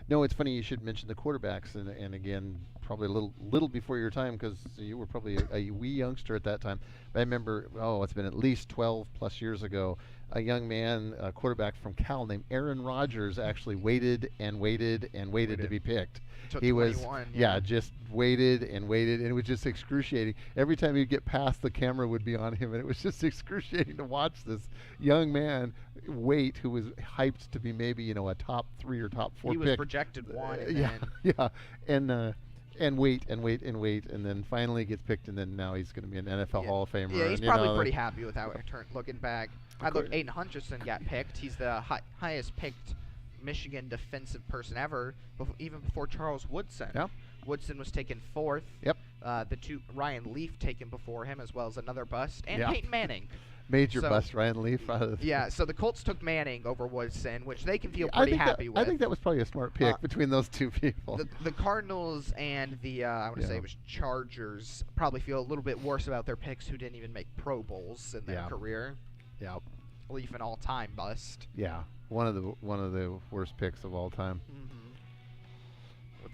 No, it's funny you should mention the quarterbacks, and again, probably a little before your time because you were probably a wee youngster at that time. But I remember, it's been at least 12 plus years ago, a young man, a quarterback from Cal named Aaron Rodgers actually waited to be picked. Took He 21, was, just waited, and it was just excruciating. Every time he'd get past, the camera would be on him, and it was just excruciating to watch this young man wait, who was hyped to be maybe a top 3 or top 4 He pick. was projected one. And yeah, then yeah, and wait, and then finally gets picked, and then now he's going to be an NFL Hall of Famer. Yeah, he's and, probably pretty happy with how it turned. Looking back, I course. look, Aiden Hutchinson got picked. He's the highest picked Michigan defensive person ever, even before Charles Woodson. Yep. Woodson was taken 4th. Yep. The two Ryan Leaf taken before him, as well as another bust, and Yeah. Peyton Manning. Major So- bust, Ryan Leaf. Yeah, so the Colts took Manning over Woodson, which they can feel I pretty think happy with. I think that was probably a smart pick between those two people. The Cardinals and the I want to say Yeah. it was Chargers probably feel a little bit worse about their picks, who didn't even make Pro Bowls in their Yeah. career. Yeah. Leaf an all-time bust. Yeah. One of the worst picks of all time.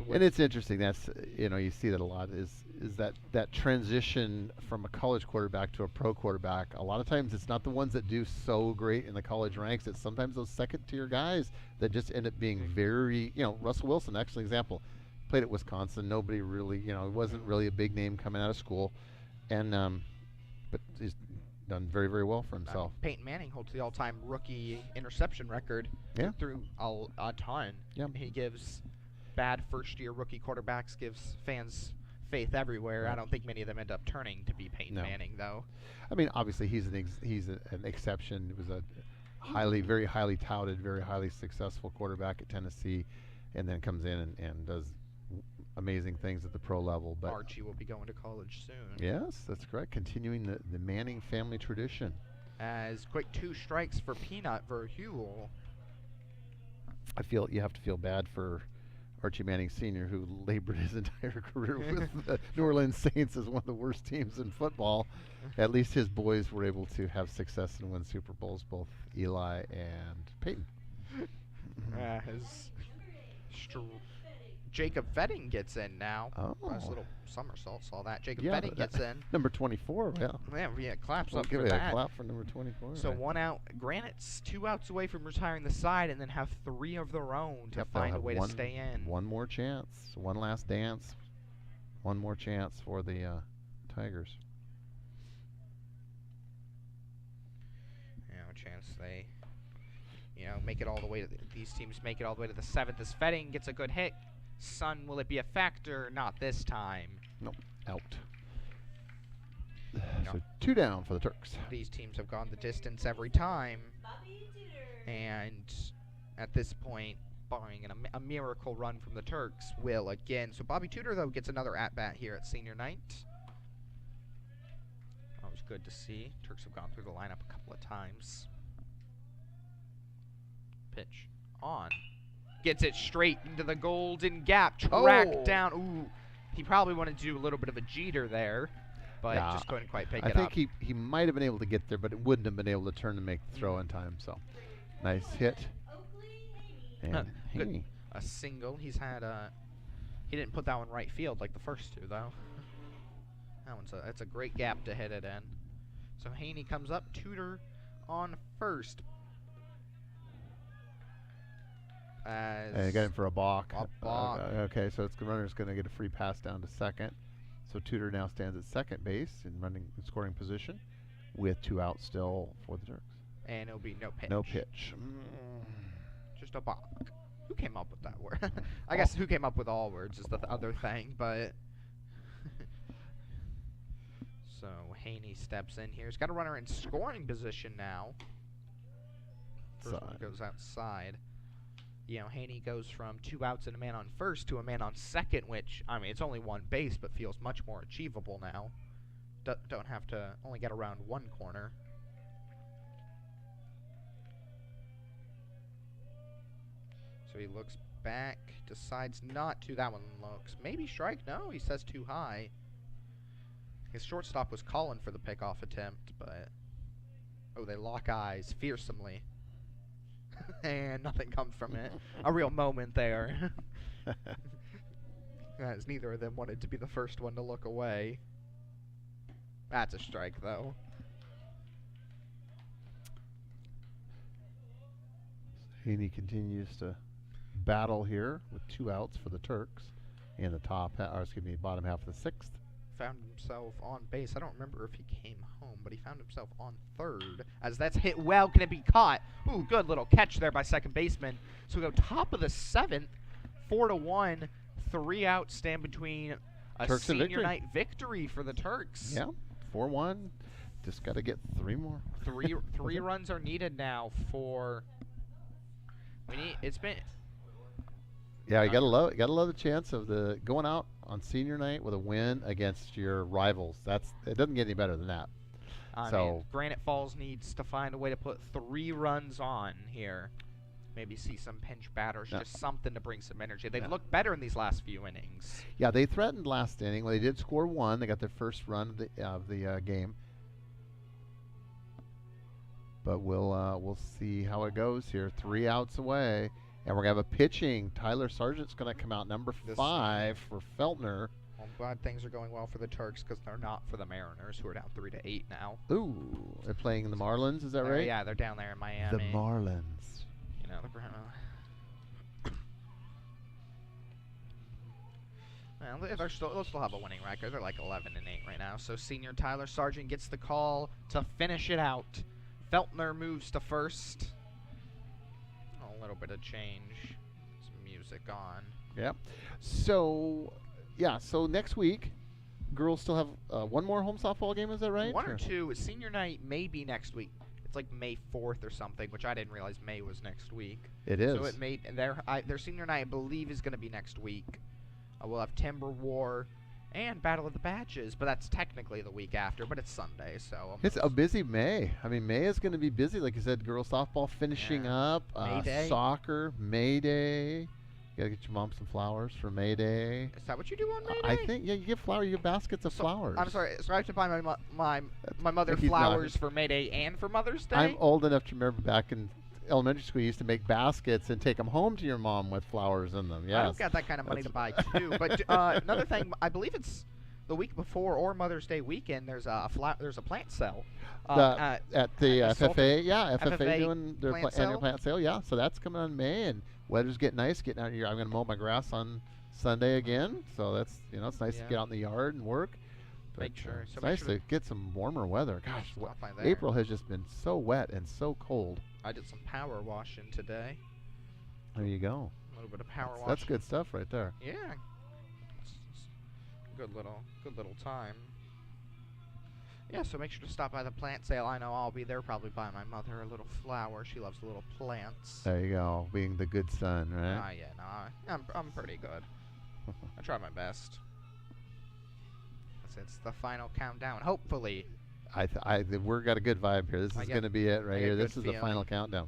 With And it's interesting. That's you see that a lot is that transition from a college quarterback to a pro quarterback. A lot of times it's not the ones that do so great in the college ranks. It's sometimes those second-tier guys that just end up being very. Russell Wilson, excellent example. Played at Wisconsin. Nobody really, he wasn't really a big name coming out of school, and but he's done very, very well for himself. Peyton Manning holds the all-time rookie interception record. Yeah. Through a ton. Yeah. He gives bad first-year rookie quarterbacks, gives fans faith everywhere. Right. I don't think many of them end up turning to be Peyton No. Manning, though. I mean, obviously he's an exception. He was a very highly touted, very highly successful quarterback at Tennessee, and then comes in and does amazing things at the pro level. But Archie will be going to college soon. yes, that's correct. Continuing the Manning family tradition. As quick 2 strikes for Peanut Verhule. I feel you have to feel bad for Archie Manning Sr., who labored his entire career with the New Orleans Saints as one of the worst teams in football. At least his boys were able to have success and win Super Bowls, both Eli and Peyton. As Jacob Fetting gets in now. Oh. Nice little somersault, saw that. Jacob Yeah, Fetting that- gets in. Number 24, yeah. Yeah, claps We'll up give for it a that. clap for number 24. So right. 1 out. Granite's 2 outs away from retiring the side, and then have 3 of their own to Yep, they'll find a have way one- to stay in. One more chance, one last dance, one more chance for the Tigers. Chance they, make it all the way to these teams make it all the way to the 7th. As Fetting gets a good hit. Sun, will it be a factor? Not this time. Nope, out. No. So 2 down for the Turks. These teams have gone the distance every time, Bobby Tudor. and at this point, barring a miracle run from the Turks, will again. So Bobby Tudor, though, gets another at-bat here at senior night. That was good to see. Turks have gone through the lineup a couple of times. Pitch on. Gets it straight into the golden gap. Tracked down. Ooh, he probably wanted to do a little bit of a Jeter there, but Yeah, just couldn't quite pick I it think up. he might have been able to get there, but it wouldn't have been able to turn and make the throw in time. So nice hit. Oakley Haney. And Good. Haney. A single. He's had he didn't put that one right field like the first 2 though. That's a great gap to hit it in. So Haney comes up. Tudor on first. And got him for a balk. A balk. Okay, so the runner's going to get a free pass down to second. So Tudor now stands at second base in scoring position with 2 outs still for the Turks. And it'll be no pitch. No pitch. Just a balk. Who came up with that word? I guess who came up with all words is the other thing, but. So Haney steps in here. He's got a runner in scoring position now. First one goes outside. Haney goes from 2 outs and a man on first to a man on second, which, I mean, it's only 1 base, but feels much more achievable now. Don't have to only get around 1 corner. So he looks back, decides not to. That one looks maybe strike. No, he says too high. His shortstop was calling for the pickoff attempt, but they lock eyes fearsomely. And nothing comes from it. A real moment there. As neither of them wanted to be the first one to look away. That's a strike, though. Haney continues to battle here with 2 outs for the Turks in the bottom half of the 6th. Found himself on base. I don't remember if he came home, but he found himself on third. As that's hit well, can it be caught? Ooh, good little catch there by second baseman. So we go top of the 7th, 4-1, 3 outs stand between a Turks and senior victory. night victory for the Turks. Yeah, 4-1. Just got to get 3 more. Three runs are needed now for. It's been. Yeah, you gotta love the chance of the going out on senior night with a win against your rivals. It doesn't get any better than that. I mean, Granite Falls needs to find a way to put 3 runs on here. Maybe see some pinch batters, just something to bring some energy. They've looked better in these last few innings. Yeah, they threatened last inning. Well, they did score 1. They got their first run of the game. But we'll see how it goes here. 3 outs away. And we're going to have a pitching. Tyler Sargent's going to come out number 5 for Feltner. I'm glad things are going well for the Turks because they're not for the Mariners, who are down 3-8 now. Ooh, they're playing the Marlins, is that right? Yeah, they're down there in Miami. The Marlins. You know, they'll still have a winning record. They're like 11-8 right now. So senior Tyler Sargent gets the call to finish it out. Feltner moves to first. A little bit of change. Some music on. Yeah. So next week, girls still have 1 more home softball game, is that right? 1 or 2. Senior night may be next week. It's like May 4th or something, which I didn't realize May was next week. It is. So their senior night, I believe, is going to be next week. We'll have Timber War and Battle of the Badges, but that's technically the week after, but it's Sunday, so. It's a busy May. I mean, May is going to be busy. Like you said, girls softball finishing up. May Day. Soccer, May Day. You got to get your mom some flowers for May Day. Is that what you do on May Day? I think, yeah, you get flowers. You get baskets of flowers. I'm sorry. So I have to buy my mother flowers for May Day and for Mother's Day? I'm old enough to remember back in elementary school, you used to make baskets and take them home to your mom with flowers in them. Yes. I don't got that kind of money to buy, too. But another thing, I believe it's the week before or Mother's Day weekend, there's a plant sale. At the FFA, Sultan. yeah, FFA doing their plant annual sale. plant sale, yeah. So that's coming on May, and weather's getting nice. Getting out here, I'm going to mow my grass on Sunday again. So that's it's nice to get out in the yard and work. But, Make sure. It's nice to get some warmer weather. Gosh, Stop by there. April has just been so wet and so cold. I did some power washing today. There you go. A little bit of power washing. That's good stuff right there. Yeah. Good little time. Yeah, so make sure to stop by the plant sale. I know I'll be there, probably buy my mother a little flower. She loves little plants. There you go, being the good son, right? Yeah, no, I'm pretty good. I try my best. It's the final countdown. Hopefully. We've got a good vibe here. This is going to be it right here. This is the final countdown.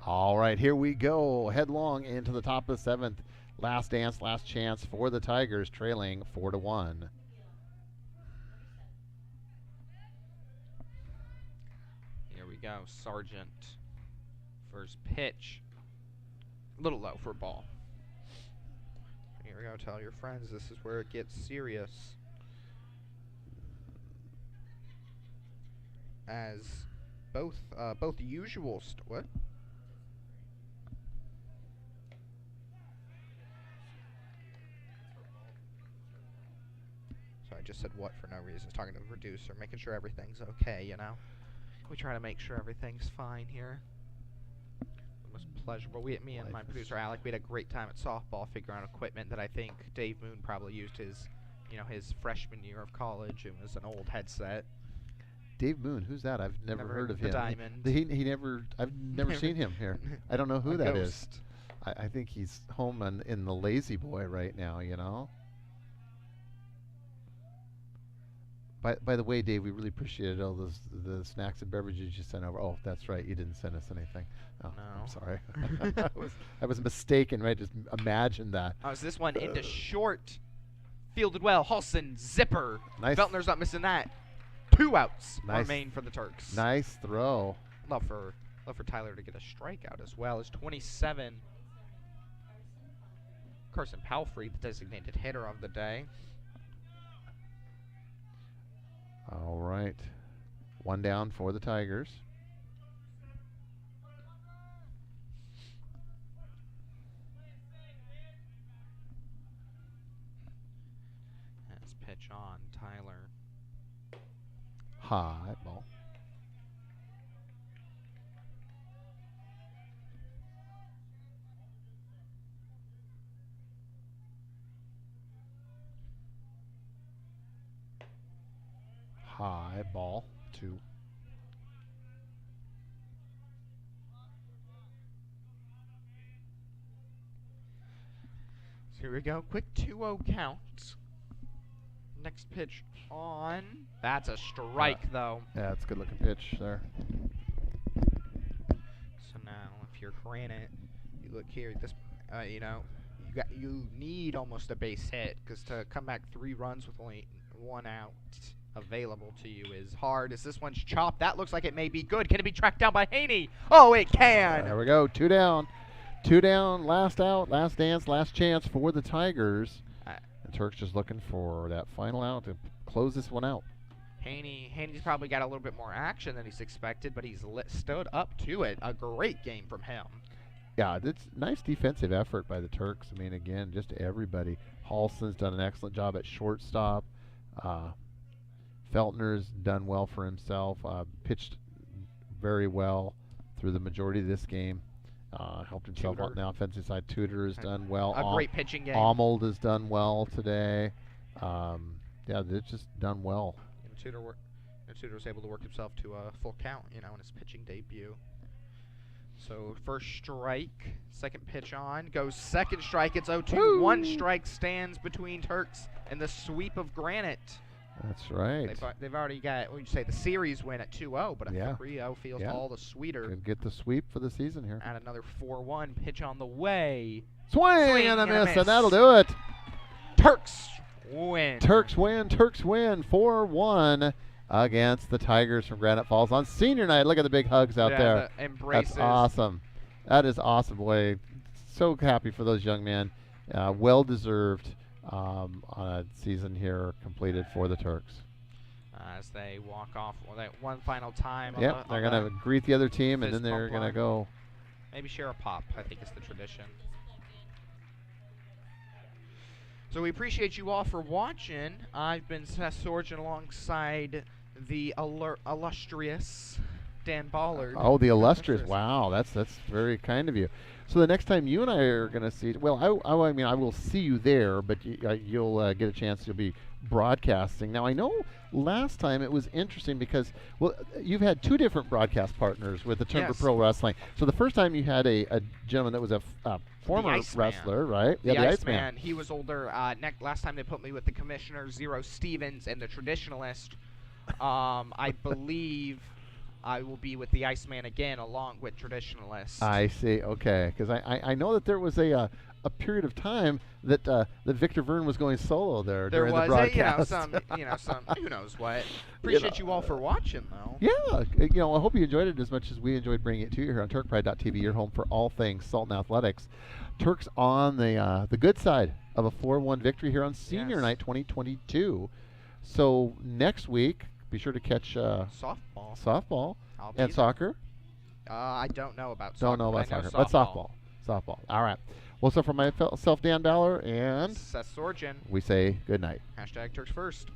All right, here we go. Headlong into the top of the 7th. Last dance, last chance for the Tigers, trailing 4-1. Here we go. Sargent. First pitch. A little low for a ball. Here we go. Tell your friends this is where it gets serious. As both usual what? So I just said what for no reason. I was talking to the producer, making sure everything's okay, you know. We try to make sure everything's fine here. It was pleasurable. Me and my producer Alec, we had a great time at softball figuring out equipment that I think Dave Moon probably used his freshman year of college. It was an old headset. Dave Moon, who's that? I've never heard of him. Diamond. I've never seen him here. I don't know who that is. I think he's home in the Lazy Boy right now, you know. By the way, Dave, we really appreciated all the snacks and beverages you sent over. Oh, that's right, you didn't send us anything. Oh, no. I'm sorry. I was mistaken, right? Just imagine that. This one into short. Fielded well. Halson, zipper. Nice. Feltner's not missing that. 2 outs remain for the Turks. Nice throw. Love for Tyler to get a strikeout as well. As 27. Carson Palfrey, the designated hitter of the day. All right. 1 down for the Tigers. That's pitch on, Tyler. High ball. high ball 2. So here we go. Quick 2-0 count. Next pitch on. That's a strike, though. Yeah, it's a good looking pitch there. So now, if you're Granite, you look here. This, you need almost a base hit, because to come back 3 runs with only 1 out available to you is hard. As this one's chopped, that looks like it may be good. Can it be tracked down by Haney? Oh, it can. There we go. 2 down. 2 down. Last out. Last dance. Last chance for the Tigers. The Turks just looking for that final out to close this one out. Haney's probably got a little bit more action than he's expected, but he's stood up to it. A great game from him. Yeah, it's nice defensive effort by the Turks. I mean, again, just everybody. Halston's done an excellent job at shortstop. Feltner's done well for himself. Pitched very well through the majority of this game. Helped himself Tudor. out on the offensive side. Tudor has done well. A great pitching game. Arnold has done well today. Yeah, they've just done well. And Tudor was able to work himself to a full count, in his pitching debut. So first strike, second pitch on, goes second strike. It's 0-2. Woo! 1 strike stands between Turks and the sweep of Granite. That's right. They've already got, the series win at 2-0, but a 3-0 feels Yeah. all the sweeter. Could get the sweep for the season here. And another 4-1 pitch on the way. Swing and a miss, and that'll do it. Turks win. Turks win. 4-1 against the Tigers from Granite Falls on senior night. Look at the big hugs out there. The embraces. That's awesome. That is awesome, boy. So happy for those young men. Well deserved on a season here completed for the Turks. As they walk off one final time. Yep, they're going to greet the other team, and then fist they're bump going to line. go. Maybe share a pop, I think is the tradition. So we appreciate you all for watching. I've been Seth Sorgen alongside the illustrious Dan Ballard. Oh, the illustrious. Wow, that's very kind of you. So the next time you and I are going to see, well, I will see you there, but you'll get a chance. You'll be broadcasting. Now, I know last time it was interesting because, well, you've had 2 different broadcast partners with the Timber Pro Wrestling. So the first time you had a gentleman that was a former wrestler, right? The yeah, the Iceman. He was older. Last time they put me with the Commissioner, Zero Stevens, and the Traditionalist. I believe I will be with the Iceman again, along with Traditionalist. I see. Okay, because I know that there was a period of time that that Victor Verne was going solo there during the broadcast. some who knows what. Appreciate you all for watching, though. Yeah, I hope you enjoyed it as much as we enjoyed bringing it to you here on TurkPride.tv, your home for all things Sultan Athletics. Turks on the good side of a 4-1 victory here on Senior Night 2022. So next week, be sure to catch softball and soccer. I don't know about soccer. Don't know about soccer, but softball. All right. Well, so for myself, Dan Baller, and Seth Sorgen, we say good night. #Turks First.